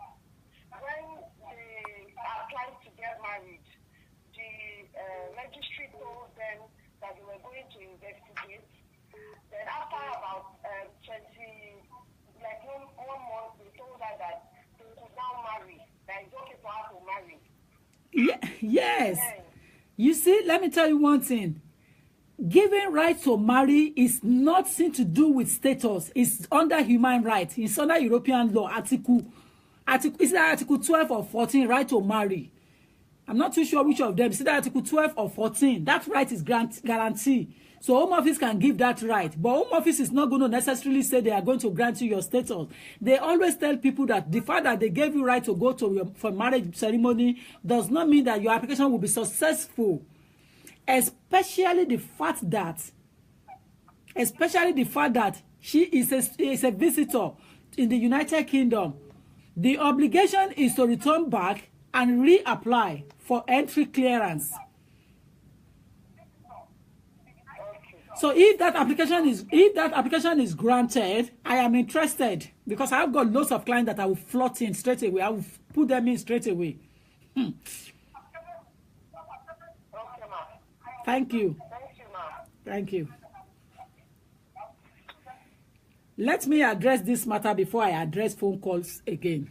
when they applied to get married, the registry told them that they were going to investigate. Then after about 1 month, they told her that they could now marry. That it's okay for her to marry. Yes. You see, let me tell you one thing. Giving right to marry is nothing to do with status. It's under human rights. It's under European law. Article 12 or 14, right to marry. I'm not too sure which of them. It's either Article 12 or 14. That right is guaranteed. So Home Office can give that right. But Home Office is not going to necessarily say they are going to grant you your status. They always tell people that the fact that they gave you right to go to for marriage ceremony does not mean that your application will be successful. Especially the fact that she is a visitor in the United Kingdom. The obligation is to return back and reapply for entry clearance. So if that application is granted, I am interested, because I've got lots of clients that I will float in straight away. I will put them in straight away. Thank you. Thank you. Let me address this matter before I address phone calls again.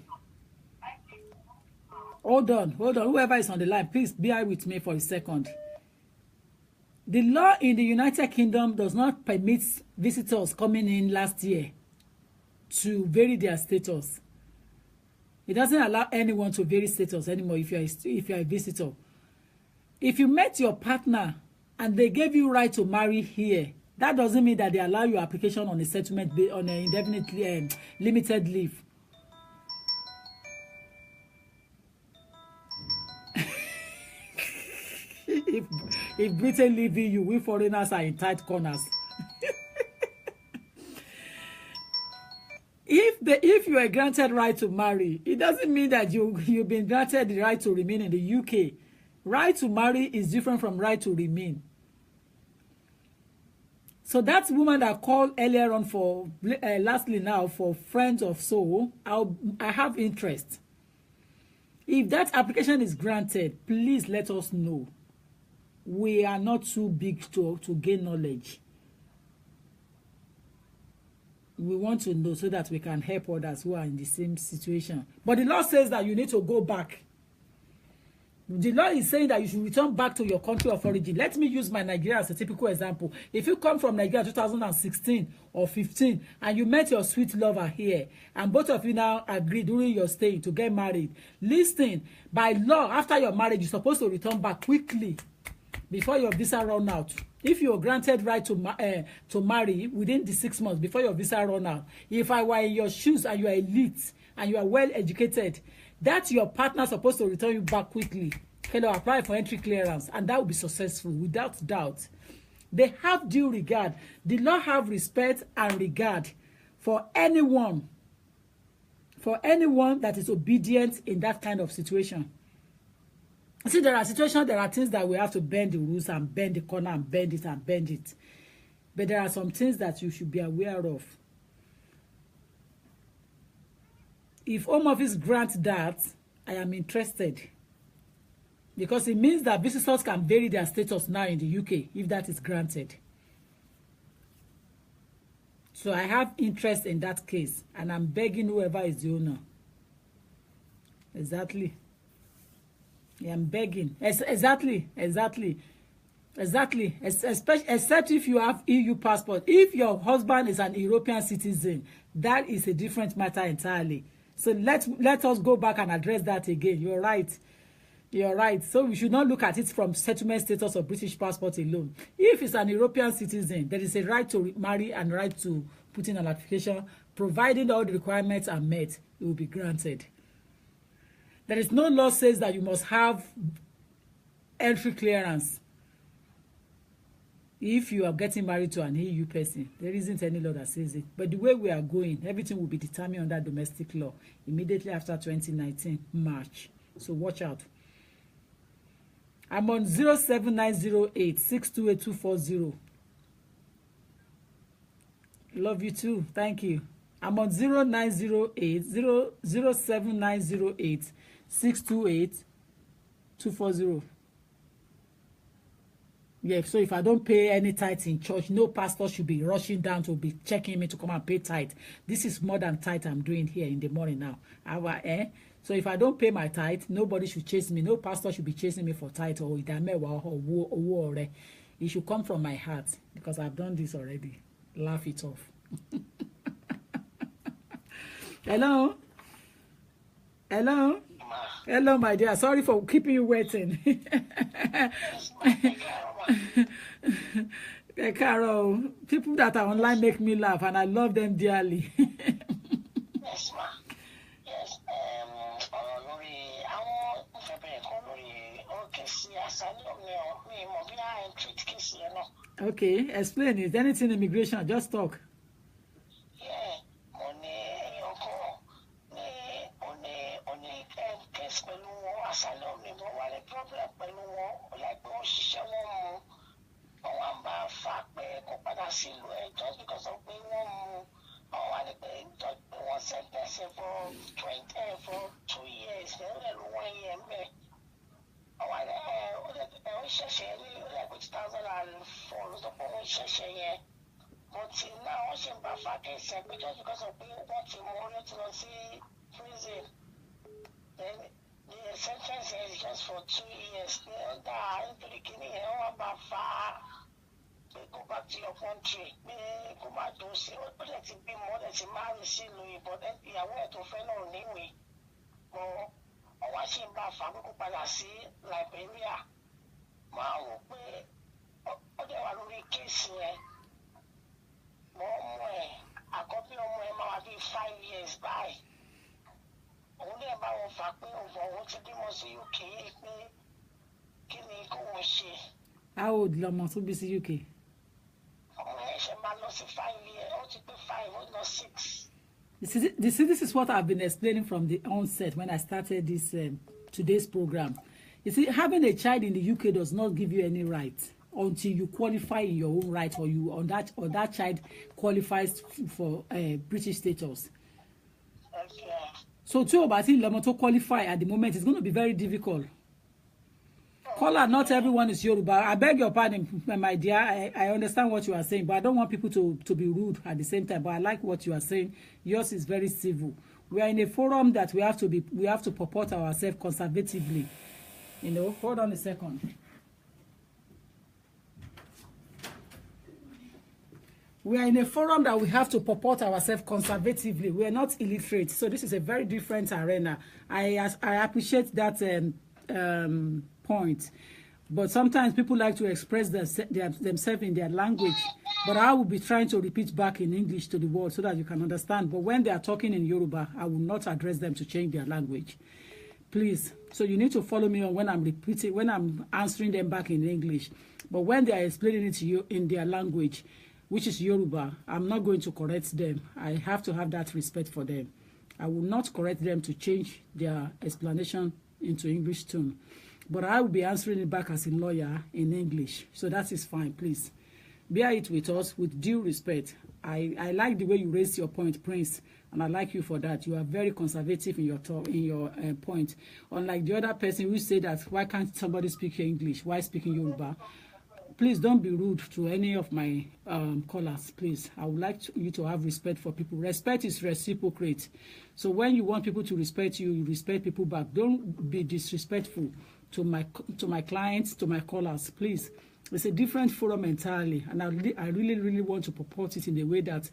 Hold on. Whoever is on the line, please bear with me for a second. The law in the United Kingdom does not permit visitors coming in last year to vary their status. It doesn't allow anyone to vary status anymore if you're a visitor. If you met your partner and they gave you right to marry here, That doesn't mean that they allow your application on a settlement on an indefinitely limited leave. if Britain leave you, we foreigners are in tight corners. If you are granted right to marry, it doesn't mean that you've been granted the right to remain in the UK. Right to marry is different from right to remain. So that woman that called earlier on for lastly now for friends of soul, I have interest. If that application is granted, please let us know. We are not too big to gain knowledge. We want to know so that we can help others who are in the same situation. But the law says that you need to go back. The law is saying that you should return back to your country of origin. Let me use my Nigeria as a typical example. If you come from Nigeria 2016 or 15 and you met your sweet lover here and both of you now agree during your stay to get married, listen, by law, after your marriage, you're supposed to return back quickly before your visa run out. If you're granted right to marry within the 6 months before your visa run out, if I were in your shoes and you are elite and you are well educated, that your partner supposed to return you back quickly. Can apply for entry clearance, and that will be successful without doubt. They have due regard. The law have respect and regard for anyone that is obedient in that kind of situation. See, there are situations, there are things that we have to bend the rules and bend the corner and bend it and bend it. But there are some things that you should be aware of. If Home Office grants that, I am interested. Because it means that visitors can vary their status now in the UK if that is granted. So I have interest in that case, and I'm begging whoever is the owner. Exactly. I'm begging. Exactly. Except if you have EU passport. If your husband is an European citizen, that is a different matter entirely. So let us go back and address that again. You're right. So we should not look at it from settlement status or British passport alone. If it's an European citizen, there is a right to marry and right to put in an application, providing all the requirements are met, it will be granted. There is no law says that you must have entry clearance if you are getting married to an EU person. There isn't any law that says it. But the way we are going, everything will be determined under domestic law immediately after 2019 March. So watch out. I'm on 07908 628 Love you too. Thank you. I'm on 0908 07908 628 240. Yeah, so if I don't pay any tithe in church, no pastor should be rushing down to be checking me to come and pay tithe. This is more than tithe I'm doing here in the morning now. So if I don't pay my tithe, nobody should chase me. No pastor should be chasing me for tithe or idamewa or war. It should come from my heart because I've done this already. Laugh it off. Hello? Hello, my dear. Sorry for keeping you waiting. Carol, people that are online make me laugh, and I love them dearly. Yes, ma. Yes. Okay, explain it. Anything immigration, just talk. Just because of me, one sentence for 2 years, then 1 year. But now she just because of me wanting to see prison. Then the sentence is just for 2 years. Then into the Guinea, go back to your country. Go back to see what it be more than she married, see Louis, but then you are aware to fail on anyway. But watching back from Kupalasi, Liberia, there were no case here. fà pé òun ti bímọ sí UK pé kí ni kò wọ́n ṣe. How old lọmọ tó bí sí UK? Ọmọ yẹn ṣe máa lọ sí 5 years, ó ti pé 5, ó lọ 6. This is what I've been explaining from the onset when I started this today's program. You see, having a child in the UK does not give you any right until you qualify in your own right, or that child qualifies for British status. Okay. So tí o bá ti lọ́mọ tó qualify at the moment, it's going to be very difficult. Caller, not everyone is Yoruba. I beg your pardon, my dear. I understand what you are saying, but I don't want people to be rude at the same time. But I like what you are saying. Yours is very civil. We are in a forum that we have to purport ourselves conservatively. You know, hold on a second. We are in a forum that we have to purport ourselves conservatively. We are not illiterate, so this is a very different arena. I appreciate that point, but sometimes people like to express themselves in their language, but I will be trying to repeat back in English to the world so that you can understand. But when they are talking in Yoruba, I will not address them to change their language, please. So you need to follow me on when I'm answering them back in English, but when they are explaining it to you in their language, which is Yoruba, I'm not going to correct them. I have to have that respect for them. I will not correct them to change their explanation into English tone, but I will be answering it back as a lawyer in English. So that is fine, please. Bear it with us with due respect. I like the way you raised your point, Prince, and I like you for that. You are very conservative in your point. Unlike the other person who said that, why can't somebody speak English? Why speaking Yoruba? Please don't be rude to any of my callers, please. I would like you to have respect for people. Respect is reciprocate. So when you want people to respect you, you respect people back. Don't be disrespectful to my clients, to my callers, please. It's a different forum entirely, and I really want to purport it in a way that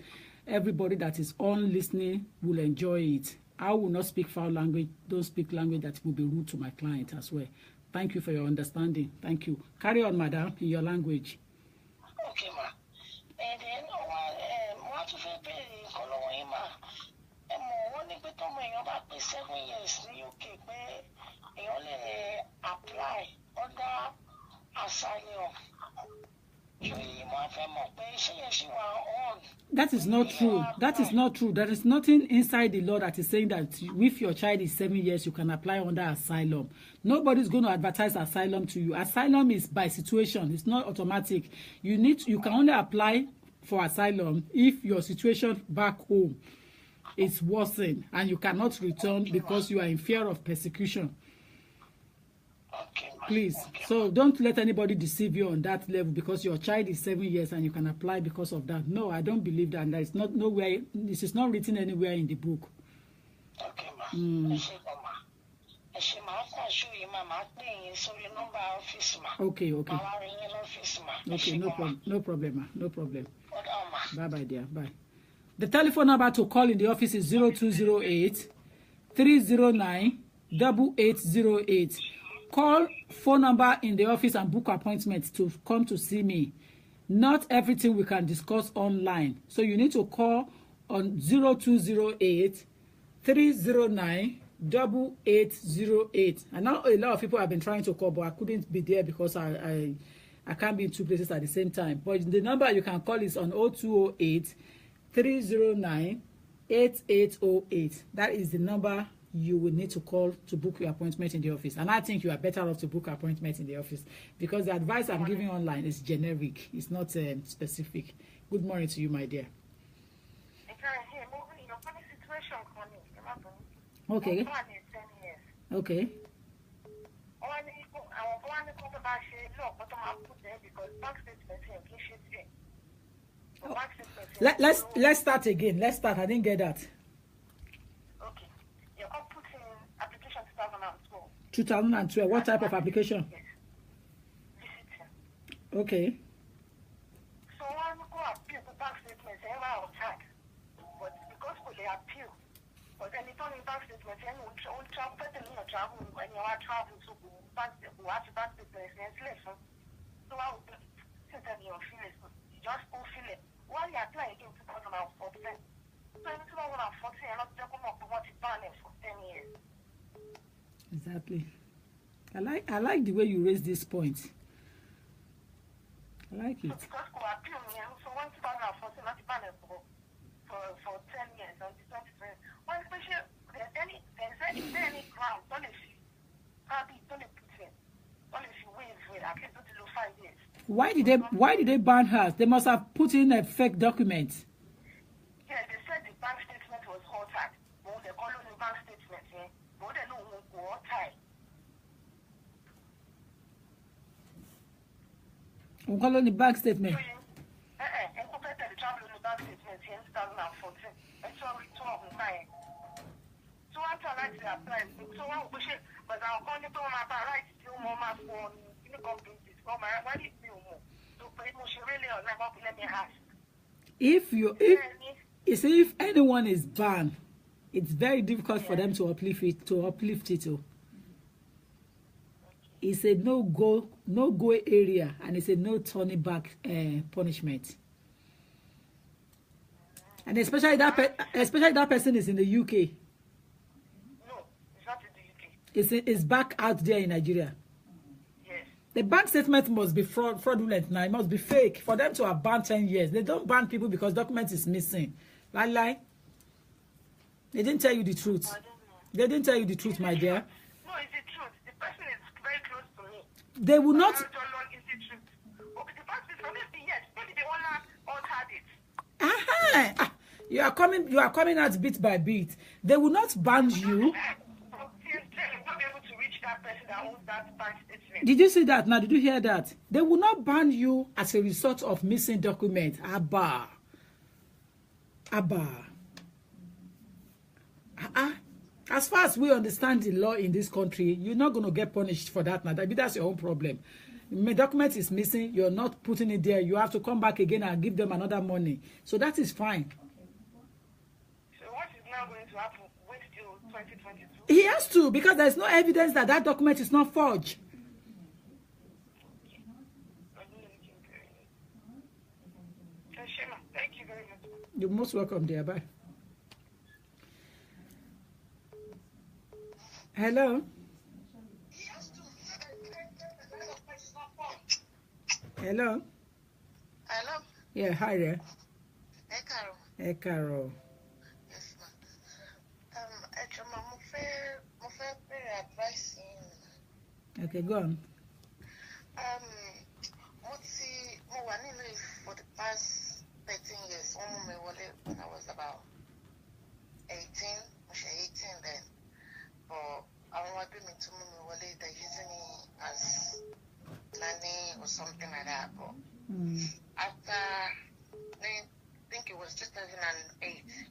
everybody that is on listening will enjoy it. I will not speak foul language. Don't speak language that will be rude to my client as well. Thank you for your understanding. Thank you. Carry on, madam, in your language. Okay, ma. And then, what to feel pay following, ma? And more, only put on my back 7 years in UK, where you only apply under asylum. That is not true. That is not true. There is nothing inside the law that is saying that if your child is 7 years, you can apply under asylum. Nobody's going to advertise asylum to you. Asylum is by situation. It's not automatic. You can only apply for asylum if your situation back home is worsened and you cannot return because you are in fear of persecution. Please, so don't let anybody deceive you on that level because your child is 7 years and you can apply because of that. No, I don't believe that. There is not nowhere. This is not written anywhere in the book. Okay, ma. Okay. Okay, no problem, ma. No problem. Bye, dear. Bye. The telephone number to call in the office is 0208 309 8808. Call phone number in the office and book appointments to come to see me. Not everything we can discuss online. So you need to call on 0208 309 8808. I know a lot of people have been trying to call, but I couldn't be there because I can't be in two places at the same time. But the number you can call is on 0208 309 8808. That is the number you will need to call to book your appointment in the office. And I think you are better off to book appointment in the office because the advice I'm giving online is generic. It's not specific. Good morning to you, my dear. Okay. Okay. Let's start again. Let's start. I didn't get that. 2012. What type of application? Okay. So one go appeal the bank statement ever attack, but because they appeal, but then it's only bank statement and we travel when you are traveling to bank statement and lesson. So I would sit on your feelings, just go feel it. While you apply again 2014. So in 2014, I'm not talking about what is banned for 10 years. Exactly. I like the way you raise this point. I like it. So because we appeal me, so when 2014, not ban for 10 years until 2020. One special, there's any ground, don't if you don't put in, don't if you wait, at least do to 5 years. Why did they ban her? They must have put in a fake document. Yeah, they said the bank statement was altered. But they call it the bank statement, but they know who altered. We call on the bank statement. And compared to the travel on the bank statement in 2014, and so we talk on time. So I'm trying to apply. So I'm pushing, but I'm going to my right to more my phone, you know, companies. Oh, my, why did you move? So, pretty much really on never let me ask. If anyone is banned, it's very difficult for them to uplift it. It's a no go area, and it's a no turning back punishment. And especially that person is in the UK. No, it's not in the UK. It's back out there in Nigeria. Yes. The bank statement must be fraudulent now. It must be fake for them to have banned 10 years. They don't ban people because document is missing. Lie. They didn't tell you the truth. I don't know. They didn't tell you the truth, my dear. No, it's the truth. The person is very close to me. They will not. It's the truth. Okay, the bank statement, yes, maybe they want to alter it. Aha! You are coming out bit by bit. They will not ban you. Did you see that now? Did you hear that? They will not ban you as a result of missing document. Abba. As far as we understand the law in this country, you're not going to get punished for that now. That's your own problem. My document is missing. You're not putting it there. You have to come back again and give them another money. So that is fine. So what is now going to happen? Wait till 2022? He has to, because there's no evidence that that document is not forged. Thank you very much. You're most welcome, dear. Bye. Hello. Hello. Hello. Yeah, hi there. Hey, Carol. Hey, Carol. Yes, ma'am. Actually, mo fẹ́ bẹ̀rẹ̀ advice yín. Okay, go on. Mo wà nílùú yìí for the past 13 years. Wọ́n mú mi wọlé when I was about 18. Mo ṣe 18 then. But àwọn ẹbí mi tún mú mi wọlé, they're using me as nanny or something like that. But after, I think it was 2008, we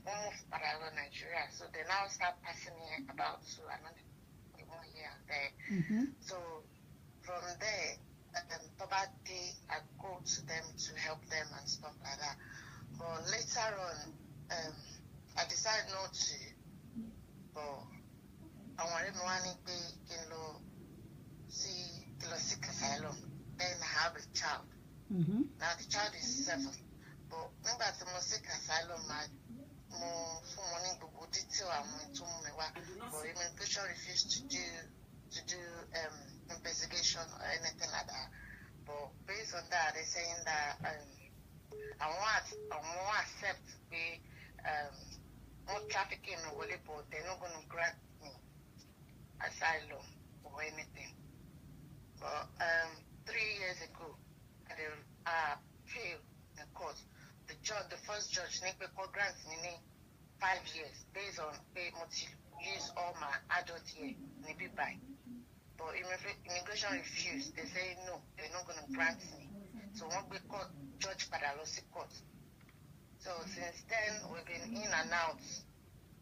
moved to Nigeria. So they now start passing me about to another 1 year there. So from there, probably I go to them to help them and stuff like that. But later on, I decided not to. But I wanted to seek asylum. Then I have a child. Now the child is 7. But remember the seek asylum, more for money but detail but immigration refused to do investigation or anything like that. But based on that, they're saying that I won't accept more trafficking or whatever, but they're not going to grant me asylum or anything. But 3 years ago, I failed the court. The first judge, grants me 5 years based on use all my adult year, maybe by. But immigration refused. They say no, they're not going to grant me. So when we court, Judge Padalosi court. So since then, we've been in and out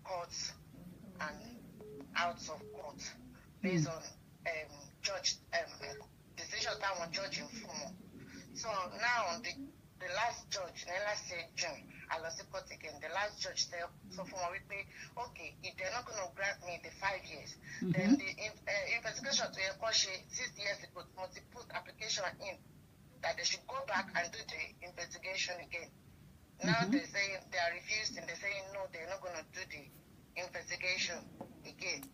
courts and out of court based on judge decision that one judge in Fumo. So now the last judge, let's say June, I lost the court again. The last judge said, so for my week, okay, if they're not going to grant me the 5 years, then the investigation to Ekoshe 6 years ago, must put application in that they should go back and do the investigation again. Now they're saying they are refused and they're saying no, they're not going to do the investigation again.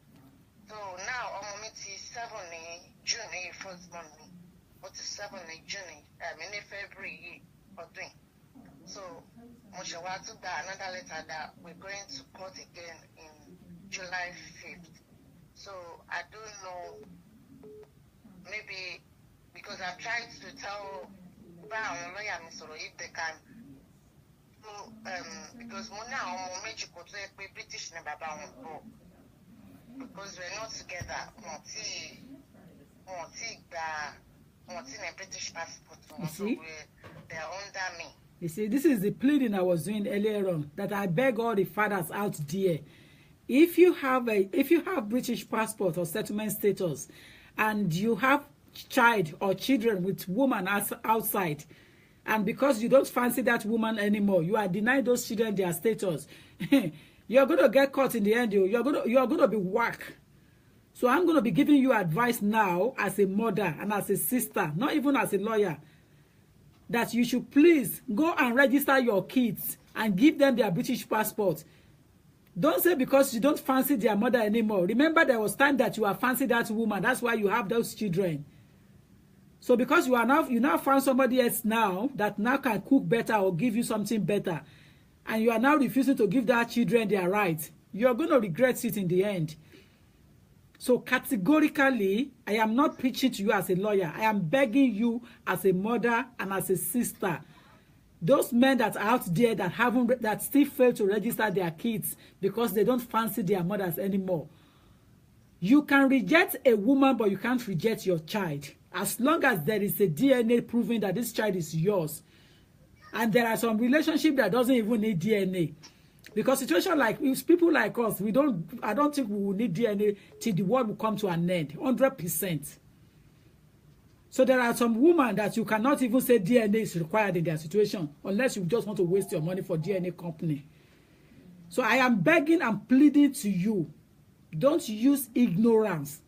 So now I'm meeting 7 in June, first month. What is 7 in June? In February or 3. So Moshawa took that another letter that we're going to court again in July 5th. So I don't know, maybe because I've tried to tell Brown lawyer if they can. So because now I'm British never because we're not together. British passport. You see? They're under me. You see, this is the pleading I was doing earlier on, that I beg all the fathers out there. If you have British passport or settlement status, and you have child or children with woman outside, and because you don't fancy that woman anymore, you are denying those children their status, you're going to get caught in the end. You're going to be whacked. So I'm going to be giving you advice now as a mother and as a sister, not even as a lawyer, that you should please go and register your kids and give them their British passport. Don't say because you don't fancy their mother anymore. Remember, there was time that you have fancied that woman. That's why you have those children. So because you now found somebody else now that now can cook better or give you something better, and you are now refusing to give that children their rights, you're going to regret it in the end. So categorically, I am not preaching to you as a lawyer. I am begging you as a mother and as a sister. Those men that are out there that still fail to register their kids because they don't fancy their mothers anymore. You can reject a woman, but you can't reject your child. As long as there is a DNA proving that this child is yours. And there are some relationships that doesn't even need DNA. Because situation like people like us, I don't think we will need DNA till the world will come to an end. 100%. So there are some women that you cannot even say DNA is required in their situation unless you just want to waste your money for DNA company. So I am begging and pleading to you, don't use ignorance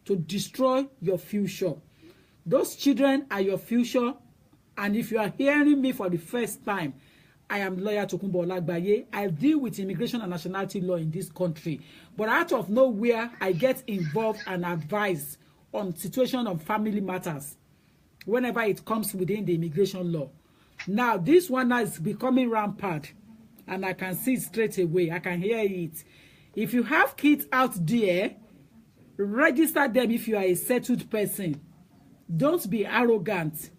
to destroy your future. Those children are your future, and if you are hearing me for the first time, I am lawyer Tokunbo Olagbaye. I deal with immigration and nationality law in this country. But out of nowhere, I get involved and advise on situation of family matters whenever it comes within the immigration law. Now, this one now is becoming rampant, and I can see it straight away. I can hear it. If you have kids out there, register them if you are a settled person. Don't be arrogant.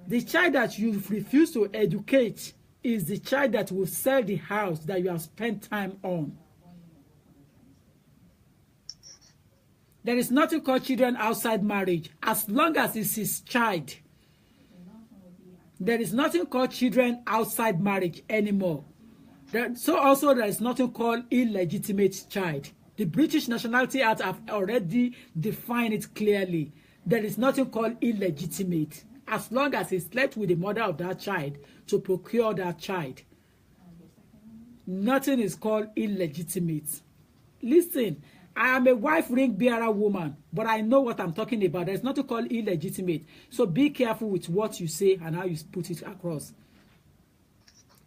The child that you refuse to educate is the child that will sell the house that you have spent time on. There is nothing called children outside marriage. As long as it's his child, there is nothing called children outside marriage anymore. So also there is nothing called illegitimate child. The British Nationality Act have already defined it clearly. There is nothing called illegitimate. As long as he slept with the mother of that child to procure that child, nothing is called illegitimate. Listen, I am a wife ring bearer woman, but I know what I'm talking about. There's nothing called illegitimate. So be careful with what you say and how you put it across.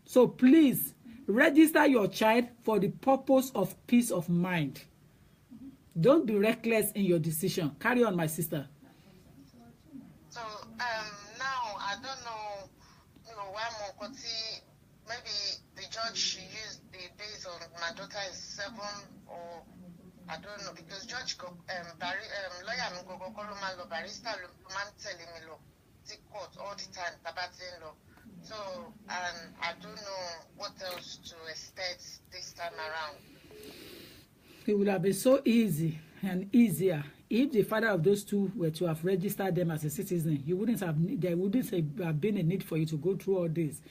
So please, register your child for the purpose of peace of mind. Don't be reckless in your decision. Carry on, my sister. So now I don't know, why Mokoti, maybe the judge used the days on my daughter is 7 or I don't know, because judge lawyer go call barrister man telling me law, court all the time, tabating law. So and I don't know what else to expect this time around. It would have been so easy and easier if the father of those two were to have registered them as a citizen. There wouldn't have been a need for you to go through all this.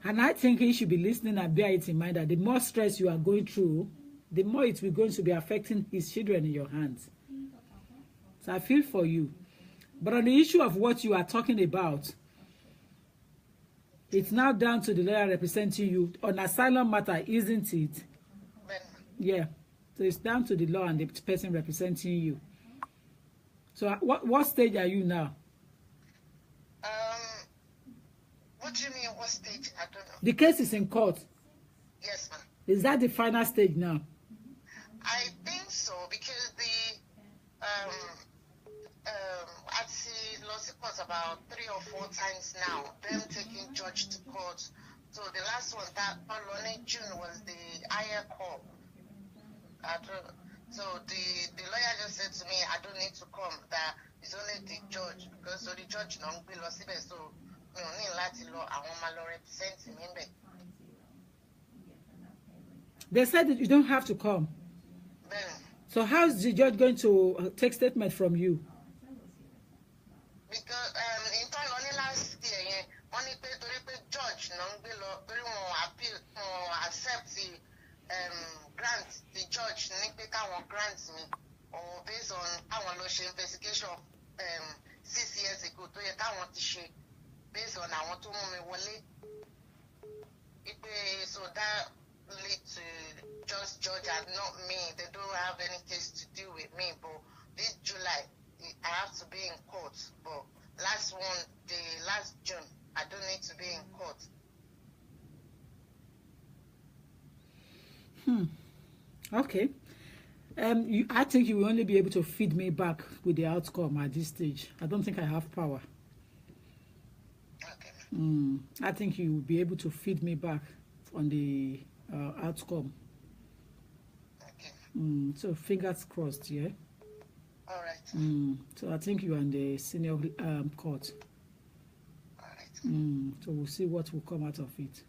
And I think he should be listening and bear it in mind that the more stress you are going through, the more it will going to be affecting his children in your hands. So I feel for you. But on the issue of what you are talking about, it's now down to the lawyer representing you on asylum matter, isn't it? Yeah. So it's down to the law and the person representing you. So what stage are you now? What do you mean, what stage? I don't know. The case is in court. Yes, ma'am. Is that the final stage now? I think so. so because I've seen lost court about 3 or 4 times now, them taking judge to court. So the last one that on June was the higher court. So the lawyer just said to me, I don't need to come, that it's only the judge, because so the judge don't be lost, so you know, need Latin law, I want my law representing him. They said that you don't have to come. Then, So how is the judge going to take statement from you? because in turn only last year, only the judge don't be law, very appeal accept the grant, the judge grants me, or based on our lawyer investigation 6 years ago, to yet I want to share based on I want to move so that lead to just judge and not me. They don't have any case to do with me, but this July I have to be in court. But last June, I don't need to be in court. Okay. I think you will only be able to feed me back with the outcome at this stage. I don't think I have power. Okay. I think you will be able to feed me back on the outcome. Okay. So fingers crossed, yeah? All right. So I think you are in the senior court. All right. So we'll see what will come out of it.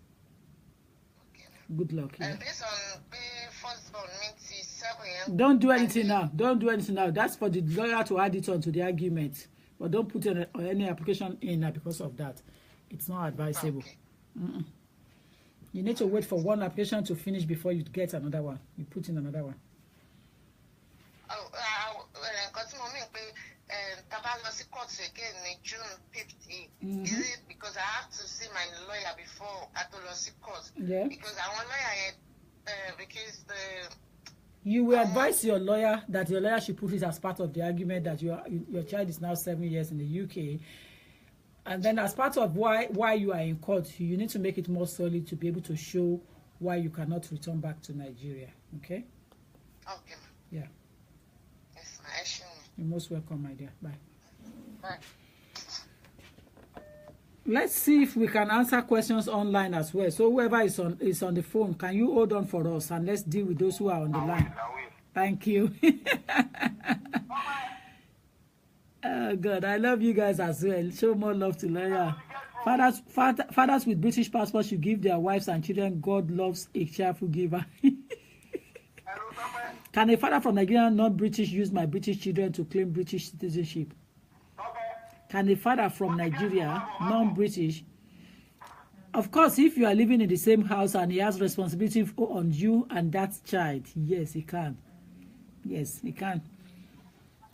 Okay. Good luck. Yeah? Based on firstborn, means 7 years. Don't do anything now. Don't do anything now. That's for the lawyer to add it on to the argument. But don't put any application in because of that. It's not advisable. Okay. You need to wait for one application to finish before you get another one. You put in another one. Again in June 15th. Is it because I have to see my lawyer before I do the court? Yeah. Because I want lawyer because the You will advise your lawyer that your lawyer should put it as part of the argument that your child is now 7 years in the UK. And then as part of why you are in court, you need to make it more solid to be able to show why you cannot return back to Nigeria. Okay? Okay. Yeah. Yes, I assume. You're most welcome, my dear. Bye. Bye. Let's see if we can answer questions online as well. So whoever is on the phone, can you hold on for us and let's deal with those who are on the line. Thank you. Oh God, I love you guys as well. Show more love to lawyer. Fathers with British passports should give their wives and children. God loves a cheerful giver. Can a father from Nigeria non-British use my British children to claim British citizenship? Can a father from Nigeria, non-British? Of course, if you are living in the same house and he has responsibility on you and that child, yes, he can. Yes, he can.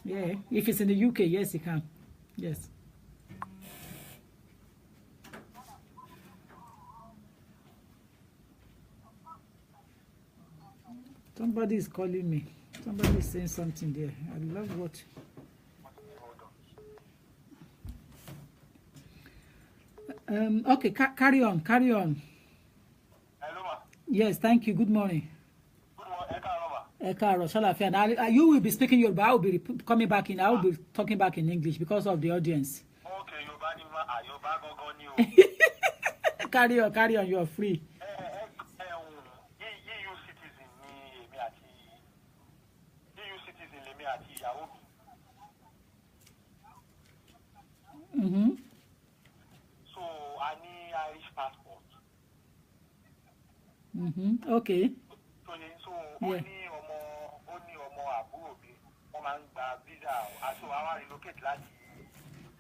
Yeah, if it's in the UK, yes, he can. Yes. Somebody is calling me. Somebody is saying something there. I love what. Okay, carry on. Hello, ma. Yes, thank you. Good morning. Good morning, You will be speaking Yoruba. I will be coming back in. I will be talking back in English because of the audience. Okay, Carry on. You are free. So I need Irish passport. Okay. So Yeah. only Abode, visa. So I want to relocate láti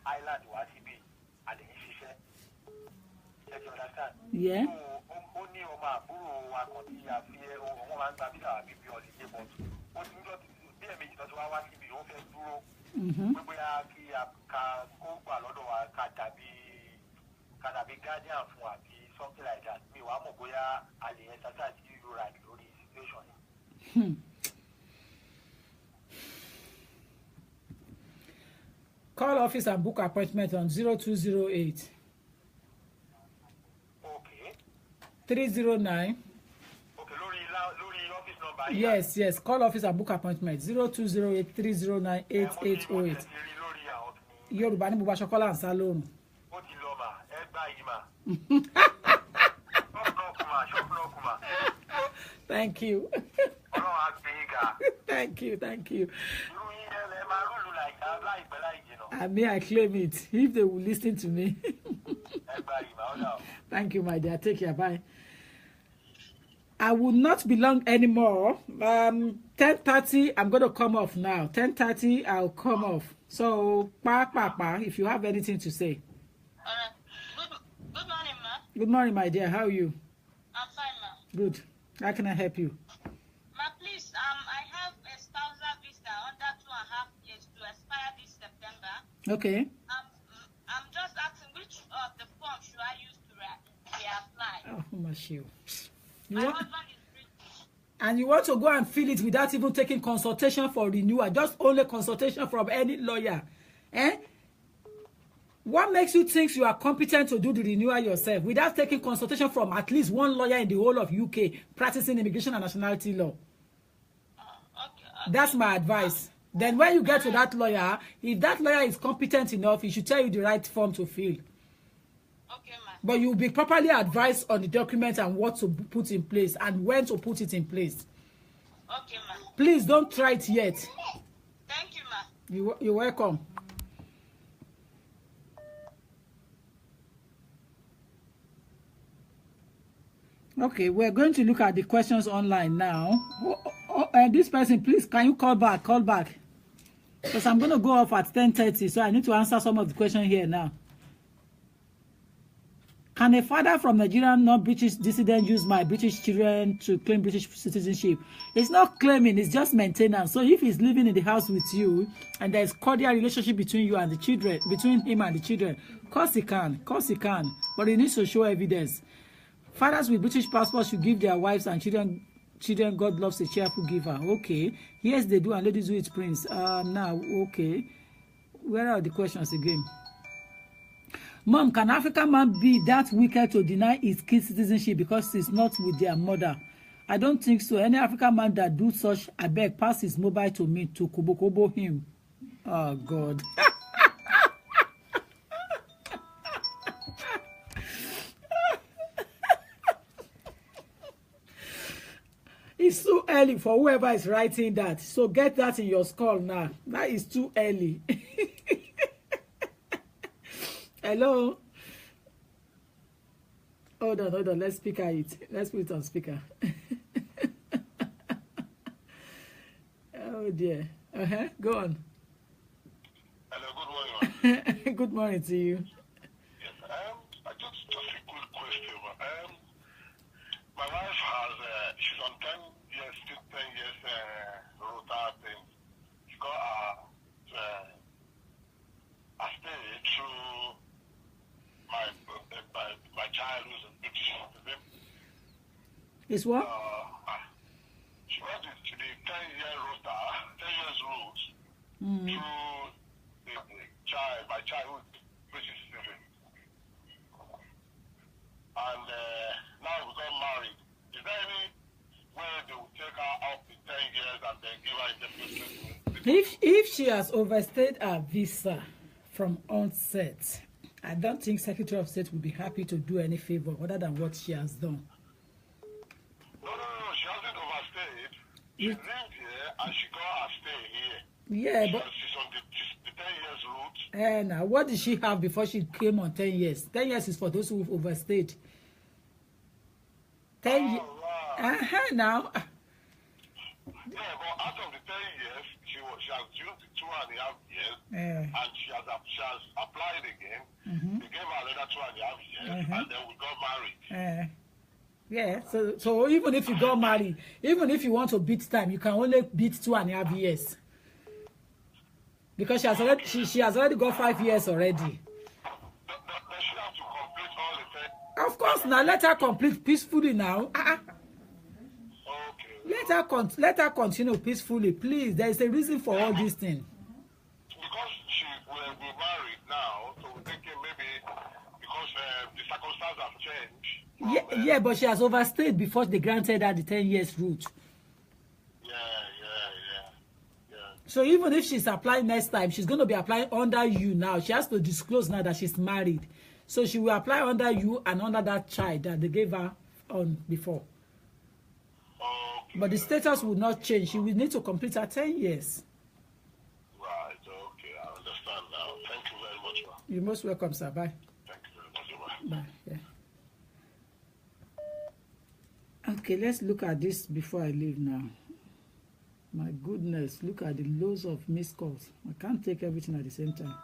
Ireland wá síbí, and then you understand? Yeah. So only àbúrò wa kan tí a fi wọ́n máa ń gba visa àbí bí holiday, but ó ti ń jọ bí ẹ̀mejì tó ti wá síbí, ó fẹ́ dúró. Gbogbo ya kí ká kó gbà lọ́dọ̀ wa ká dàbí guardian fún àbí something like that. Mi wàá mọ̀ bóyá a lè exercise your right lórí situation yẹn. Call office and book appointment on 0208 Okay. 309 Okay, lórí office number Yes, yes. Call office and book appointment. 020830988808. Yorùbá ní Bùbá Ṣọkọ́lá ń sá lóòrùn. Thank you. Thank you, thank you. I mean, I claim it if they will listen to me. Thank you, my dear. Take care. Bye. I will not be long anymore. 10:30, I'm going to come off now. 10:30, I'll come off. So, if you have anything to say. Good morning, ma. Good morning, my dear. How are you? I'm fine, ma. Good. How can I help you? Ma, please, I have a spousal visa under 2.5 years to expire this September. Okay. I'm just asking which of the forms should I use to reapply? Oh, Mashiach. My husband is British. And you want to go and fill it without even taking consultation for renewal, just only consultation from any lawyer. Eh? What makes you think you are competent to do the renewal yourself without taking consultation from at least one lawyer in the whole of UK practicing immigration and nationality law? Okay. That's my advice. Then when you get to that lawyer, if that lawyer is competent enough, he should tell you the right form to fill. Okay, ma. But you'll be properly advised on the document and what to put in place and when to put it in place. Okay, ma. Please don't try it yet. Thank you, ma. You're welcome. Okay, we're going to look at the questions online now. And this person, please, can you call back? Call back. Because I'm going to go off at 10:30, so I need to answer some of the questions here now. Can a father from Nigerian non-British dissident use my British children to claim British citizenship? It's not claiming, it's just maintenance. So if he's living in the house with you and there's cordial relationship between you and the children, between him and the children, of course he can. But he needs to show evidence. Fathers with British passports should give their wives and children God loves a cheerful giver. Okay. Yes, they do, and ladies do it, Prince. Now, okay. Where are the questions again? Mom, can African man be that wicked to deny his kid's citizenship because he's not with their mother? I don't think so. Any African man that do such, I beg, pass his mobile to me to kobo him. Oh, God. It's too early for whoever is writing that. So get that in your skull now. That is too early. Hello? Hold on. Let's speaker it. Let's put it on speaker. Oh, dear. Go on. Hello, good morning. Good morning to you. Yes, just a quick question. My wife has, she's on 10 years rota thing. She got a stay through my child who's a British citizen. It's what? She went to the 10-year rota, 10 years rules through my child who's British citizen. And now we got married. Is there any way they will take her up in 10 years and then give her indefinite? If she has overstayed her visa from onset, I don't think Secretary of State will be happy to do any favor other than what she has done. No. She hasn't overstayed. She lived here and she got her stay here. Yeah, but she's on the 10 years route. Now, what did she have before she came on 10 years? 10 years is for those who've overstayed. 10 years. Right. Now. Yeah, but out of the 10 years, she has used the 2.5 years, and she has applied again. They gave her another 2.5 years, and then we got married. Yeah, so even if you got married, even if you want to beat time, you can only beat 2.5 years. Because she has already got 5 years already. Does she have to complete all the 10? Of course, now let her complete peacefully now. Okay. Let her continue peacefully, please. There is a reason for all these things. Because she will be married now, so we're thinking maybe because the circumstances have changed. Yeah, but she has overstayed before they granted her the 10 years route. So even if she's applying next time, she's going to be applying under you now. She has to disclose now that she's married. So she will apply under you and under that child that they gave her on before. Okay. But the status will not change. She will need to complete her 10 years. Right, okay, I understand now. Thank you very much, ma. You're most welcome, sir. Bye. Thank you very much, ma. Bye. Yeah. Okay, let's look at this before I leave now. My goodness, look at the loads of missed calls. I can't take everything at the same time.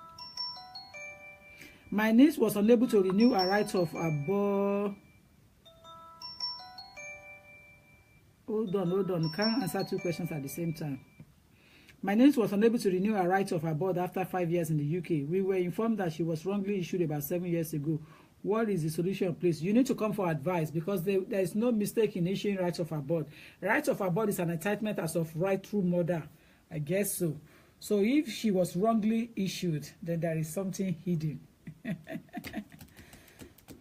My niece was unable to renew her right of abode. Hold on. Can't answer 2 questions at the same time. My niece was unable to renew her right of abode after 5 years in the UK. We were informed that she was wrongly issued about 7 years ago. What is the solution, please? You need to come for advice because there is no mistake in issuing right of abode. Right of abode is an entitlement as of right through murder. I guess so. So if she was wrongly issued, then there is something hidden.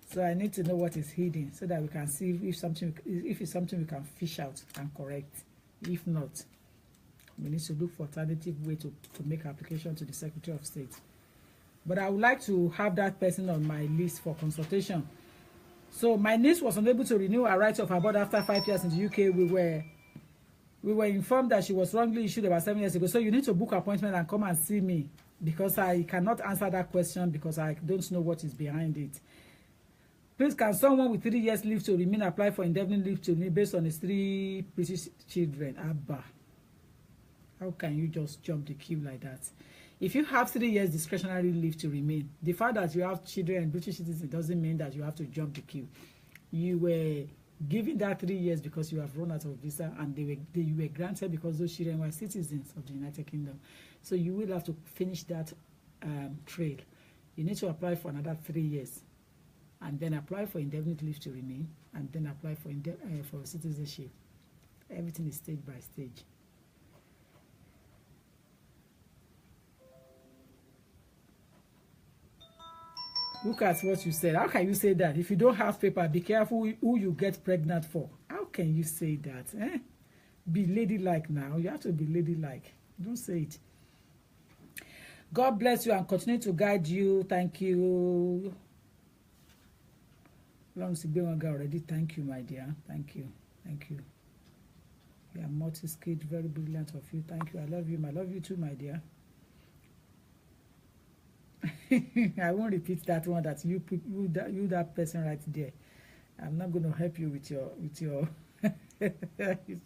So I need to know what is hidden so that we can see if it's something we can fish out and correct. If not, we need to look for alternative way to make application to the Secretary of State. But I would like to have that person on my list for consultation. So my niece was unable to renew her right of abode after 5 years in the UK. We were informed that she was wrongly issued about 7 years ago. So you need to book an appointment and come and see me because I cannot answer that question because I don't know what is behind it. Please, can someone with 3 years leave to remain apply for indefinite leave to remain based on his 3 British children? Abba. How can you just jump the queue like that? If you have 3 years discretionary leave to remain, the fact that you have children and British citizens doesn't mean that you have to jump the queue. You were given that 3 years because you have run out of visa, and you were granted because those children were citizens of the United Kingdom. So you will have to finish that trail. You need to apply for another 3 years, and then apply for indefinite leave to remain, and then apply for citizenship. Everything is stage by stage. Look at what you said. How can you say that? If you don't have paper, be careful who you get pregnant for. How can you say that? Eh? Be ladylike now. You have to be ladylike. Don't say it. God bless you and continue to guide you. Thank you. Long already. Thank you, my dear. Thank you. Thank you. You are multi-skilled, very brilliant of you. Thank you. I love you. I love you too, my dear. I won't repeat that one that you that person right there. I'm not going to help you with your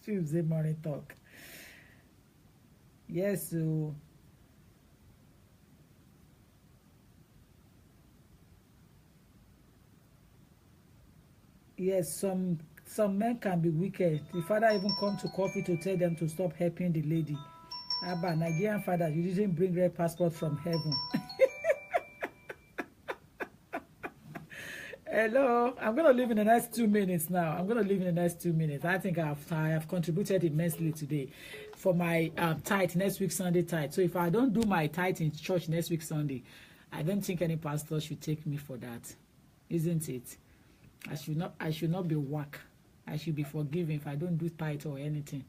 Tuesday morning talk. Yes, so yes, some men can be wicked. The father even come to coffee to tell them to stop helping the lady. Abba, Nigerian father, you didn't bring red passport from heaven. Hello, I'm going to leave in the next 2 minutes now. I think I have contributed immensely today for my tithe, next week Sunday tithe. So if I don't do my tithe in church next week Sunday, I don't think any pastor should take me for that. Isn't it? I should not be whack. I should be forgiven if I don't do tithe or anything.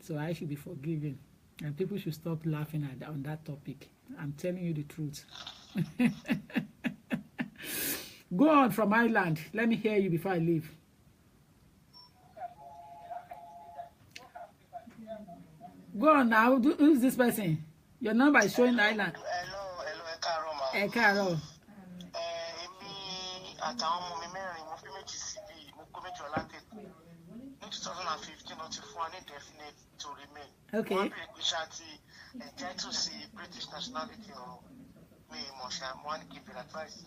So I should be forgiven. And people should stop laughing on that topic. I'm telling you the truth. Go on from Ireland. Let me hear you before I leave. Go on now. Who's this person? Your number is showing Ireland. Hello, Carol. Okay. To see British nationality or me, I want to give you advice.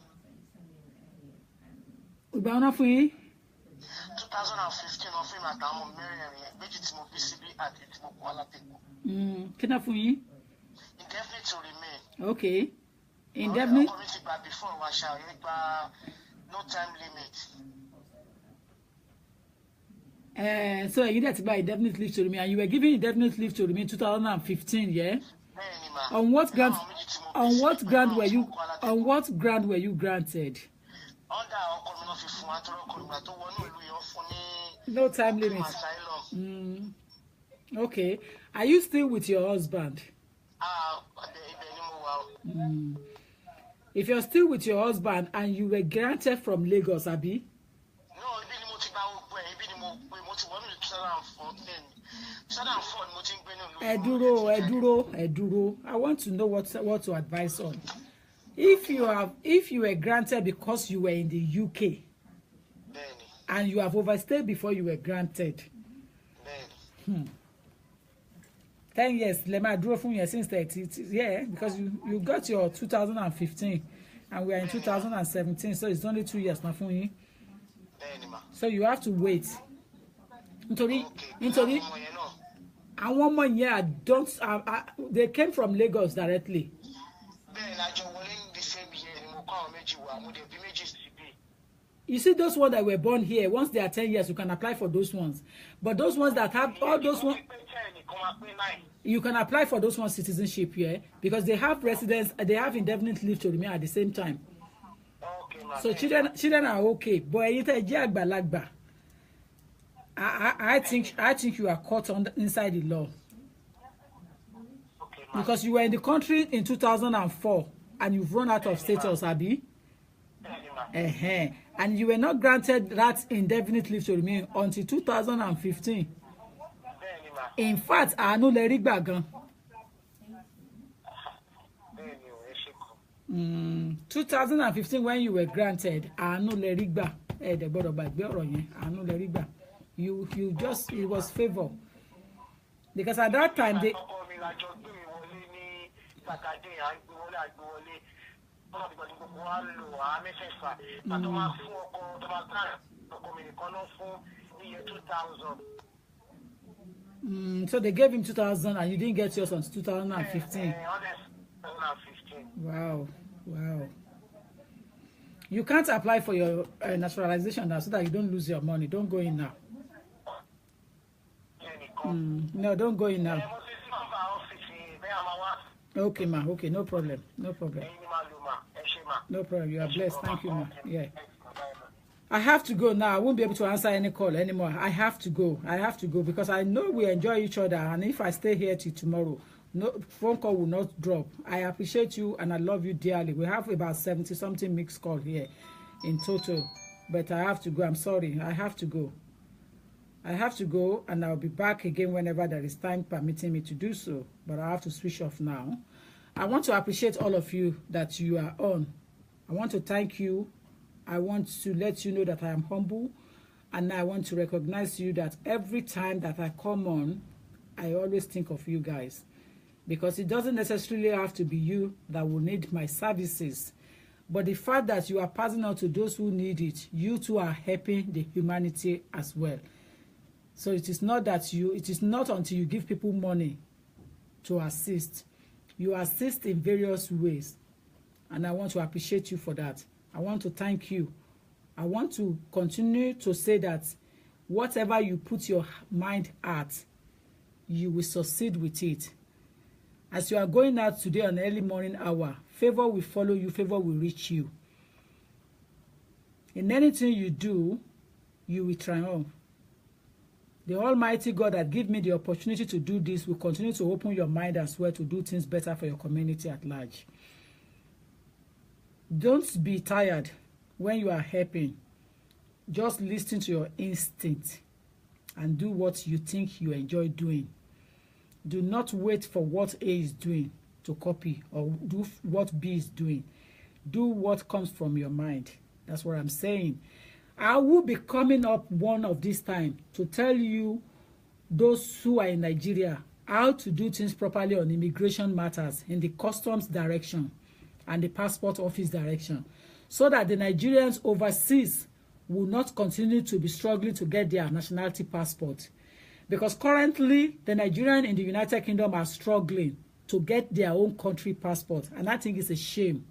2015 of him at PCB at Kina fún yín? Indefinite to remain. Okay. Indefinite. Before no time limit. So you had to buy indefinite leave to remain, and you were given indefinite leave to remain 2015, yeah? On what ground? On what ground were you? On what ground were you granted? No time limit. Okay. Are you still with your husband? If you're still with your husband and you were granted from Lagos, Abi? No, even mo ti gba gbogbo ẹ, even mo ti wọnú 2014. 2004 mo ti ń gbé ní Ẹ dúró. I want to know what to advise on. If you were granted because you were in the UK and you have overstayed before you were granted. 10 years, let me draw from you since 30. Yeah, because you got your 2015 and we are in 2017, so it's only 2 years now for you. So you have to wait. Nítorí àwọn ọmọ yẹn don't they came from Lagos directly. You see those ones that were born here, once they are 10 years, you can apply for those ones. But those ones that have all those ones, you can apply for those ones citizenship here, yeah? Because they have residence, they have indefinite leave to remain at the same time. So children are okay. But I think you are caught inside the law. Because you were in the country in 2004 and you've run out of status, Abi. And you were not granted that indefinite leave to remain until 2015. In fact, àánú lẹ rí gbà gan. 2015 when you were granted, àánú lẹ rí gbà. Dẹ̀ gbọ́dọ̀ gbàgbé ọ̀rọ̀ yẹn, àánú lẹ rí gbà. You just, it was favor. Because at that time they so they gave him 2000 and you didn't get yours until 2015. Wow. You can't apply for your naturalization now so that you don't lose your money. Don't go in now. No, don't go in now. Okay, ma. Okay, no problem. No problem. You are blessed. Thank you, ma. Yeah. I have to go now. I won't be able to answer any call anymore. I have to go because I know we enjoy each other. And if I stay here till tomorrow, no phone call will not drop. I appreciate you and I love you dearly. We have about 70-something mixed call here in total. But I have to go. I'm sorry. I have to go and I'll be back again whenever there is time permitting me to do so. But I have to switch off now. I want to appreciate all of you that you are on. I want to thank you. I want to let you know that I am humble, and I want to recognize you that every time that I come on, I always think of you guys, because it doesn't necessarily have to be you that will need my services, but the fact that you are passing on to those who need it, you too are helping the humanity as well. So it is not until you give people money to assist. You assist in various ways, and I want to appreciate you for that. I want to thank you. I want to continue to say that whatever you put your mind at, you will succeed with it. As you are going out today on early morning hour, favor will follow you, favor will reach you. In anything you do, you will triumph. The Almighty God that gave me the opportunity to do this will continue to open your mind as well to do things better for your community at large. Don't be tired when you are helping. Just listen to your instinct and do what you think you enjoy doing. Do not wait for what A is doing to copy or do what B is doing. Do what comes from your mind. That's what I'm saying. I will be coming up one of this time to tell you, those who are in Nigeria, how to do things properly on immigration matters in the customs direction and the passport office direction, so that the Nigerians overseas will not continue to be struggling to get their nationality passport. Because currently, the Nigerians in the United Kingdom are struggling to get their own country passport, and I think it's a shame.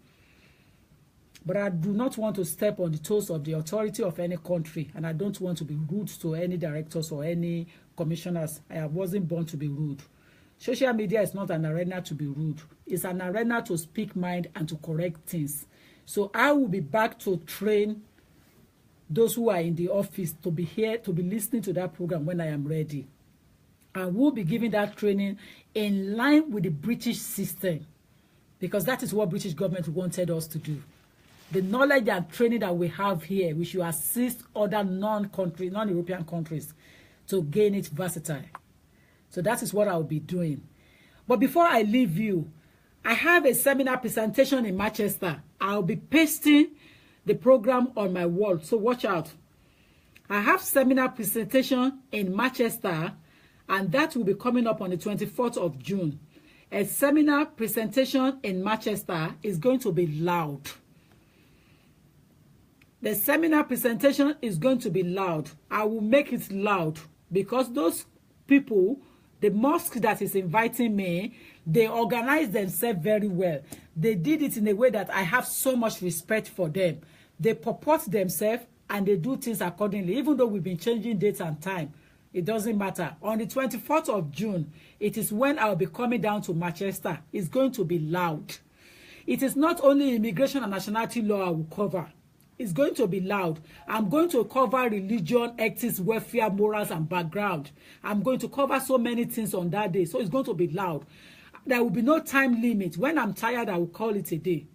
But I do not want to step on the toes of the authority of any country, and I don't want to be rude to any directors or any commissioners. I wasn't born to be rude. Social media is not an arena to be rude. It's an arena to speak mind and to correct things. So I will be back to train those who are in the office to be here, to be listening to that program when I am ready. I will be giving that training in line with the British system, because that is what British government wanted us to do. The knowledge and training that we have here, we should assist other non-European countries to gain it versatile. So that is what I'll be doing. But before I leave you, I have a seminar presentation in Manchester. I'll be pasting the program on my wall, so watch out. I have seminar presentation in Manchester, and that will be coming up on the 24th of June. A seminar presentation in Manchester is going to be loud. The seminar presentation is going to be loud. I will make it loud because those people, the mosque that is inviting me, they organize themselves very well. They did it in a way that I have so much respect for them. They purport themselves and they do things accordingly. Even though we've been changing dates and time, it doesn't matter. On the 24th of June, it is when I'll be coming down to Manchester. It's going to be loud. It is not only immigration and nationality law I will cover. It's going to be loud. I'm going to cover religion, ethics, welfare, morals, and background. I'm going to cover so many things on that day. So it's going to be loud. There will be no time limit. When I'm tired, I will call it a day.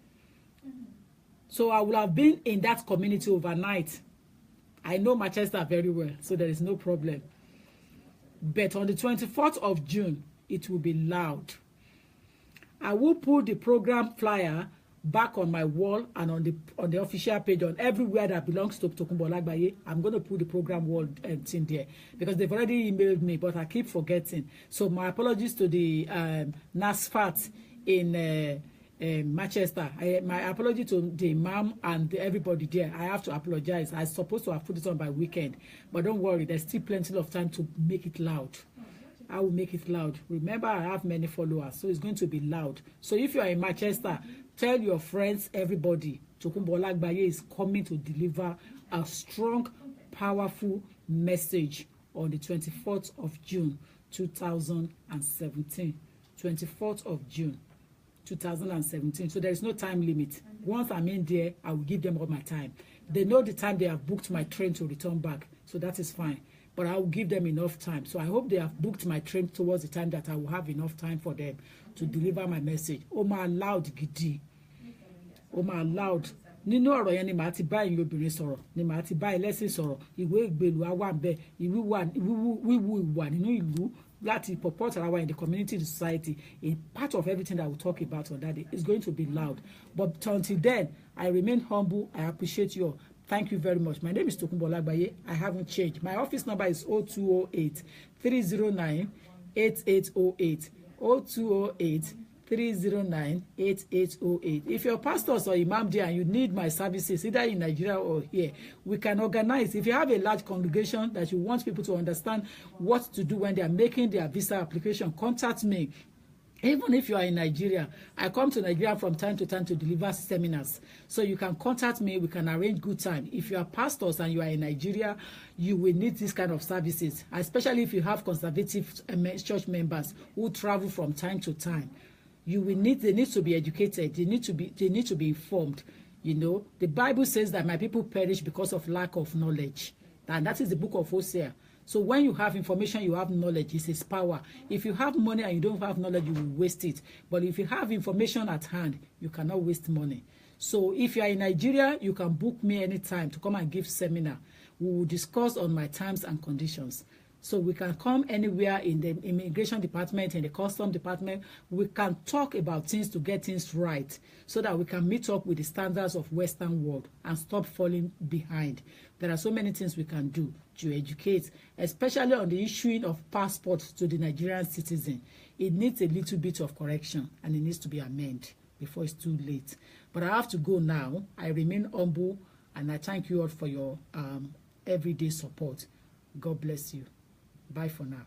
So I will have been in that community overnight. I know Manchester very well, so there is no problem. But on the 24th of June, it will be loud. I will put the program flyer back on my wall and on the official page, on everywhere that belongs to Tokunbo Olagbaye. I'm going to put the program wall thing there because they've already emailed me, but I keep forgetting. So my apologies to the NASFAT in Manchester. My apology to the imam and everybody there. I have to apologize. I'm supposed to have put it on by weekend, but don't worry, there's still plenty of time to make it loud. I will make it loud. Remember, I have many followers, so it's going to be loud. So if you are in Manchester, tell your friends, everybody, Tokunbo Olagbaye is coming to deliver a strong, powerful message on the 24th of June, 2017. 24th of June, 2017. So there is no time limit. Once I'm in there, I will give them all my time. They know the time they have booked my train to return back, so that is fine. But I will give them enough time. So I hope they have booked my train towards the time that I will have enough time for them to deliver my message. Oh my loud gidi. Oh my loud. Nínú ọ̀rọ̀ yẹn ni màá ti bá ẹ̀yin obìnrin sọ̀rọ̀, ni màá ti bá ẹlẹ́sìn sọ̀rọ̀, ìwé ìgbèlú á wà ńbẹ̀, wíwu ìwà nínú ìlú láti purport ara wa in the community, the society, a part of everything that we talk about on that day is going to be loud. But until then, I remain humble. I appreciate you all. Thank you very much. My name is Tokunbo Olagbaye. I haven't changed. My office number is 0208 309 8808. 0208 309 8808. If you're pastors or imam there and you need my services, either in Nigeria or here, we can organize. If you have a large congregation that you want people to understand what to do when they are making their visa application, contact me. Even if you are in Nigeria, I come to Nigeria from time to time to deliver seminars. So you can contact me. We can arrange good time. If you are pastors and you are in Nigeria, you will need this kind of services, especially if you have conservative church members who travel from time to time. They need to be educated. They need to be informed. You know, the Bible says that my people perish because of lack of knowledge. And that is the book of Hosea. So when you have information, you have knowledge. It's his power. If you have money and you don't have knowledge, you will waste it. But if you have information at hand, you cannot waste money. So if you are in Nigeria, you can book me anytime to come and give seminar. We will discuss on my terms and conditions. So we can come anywhere in the immigration department, in the custom department. We can talk about things to get things right so that we can meet up with the standards of Western world and stop falling behind. There are so many things we can do to educate, especially on the issuing of passports to the Nigerian citizen. It needs a little bit of correction and it needs to be amended before it's too late. But I have to go now. I remain humble and I thank you all for your everyday support. God bless you. Bye for now.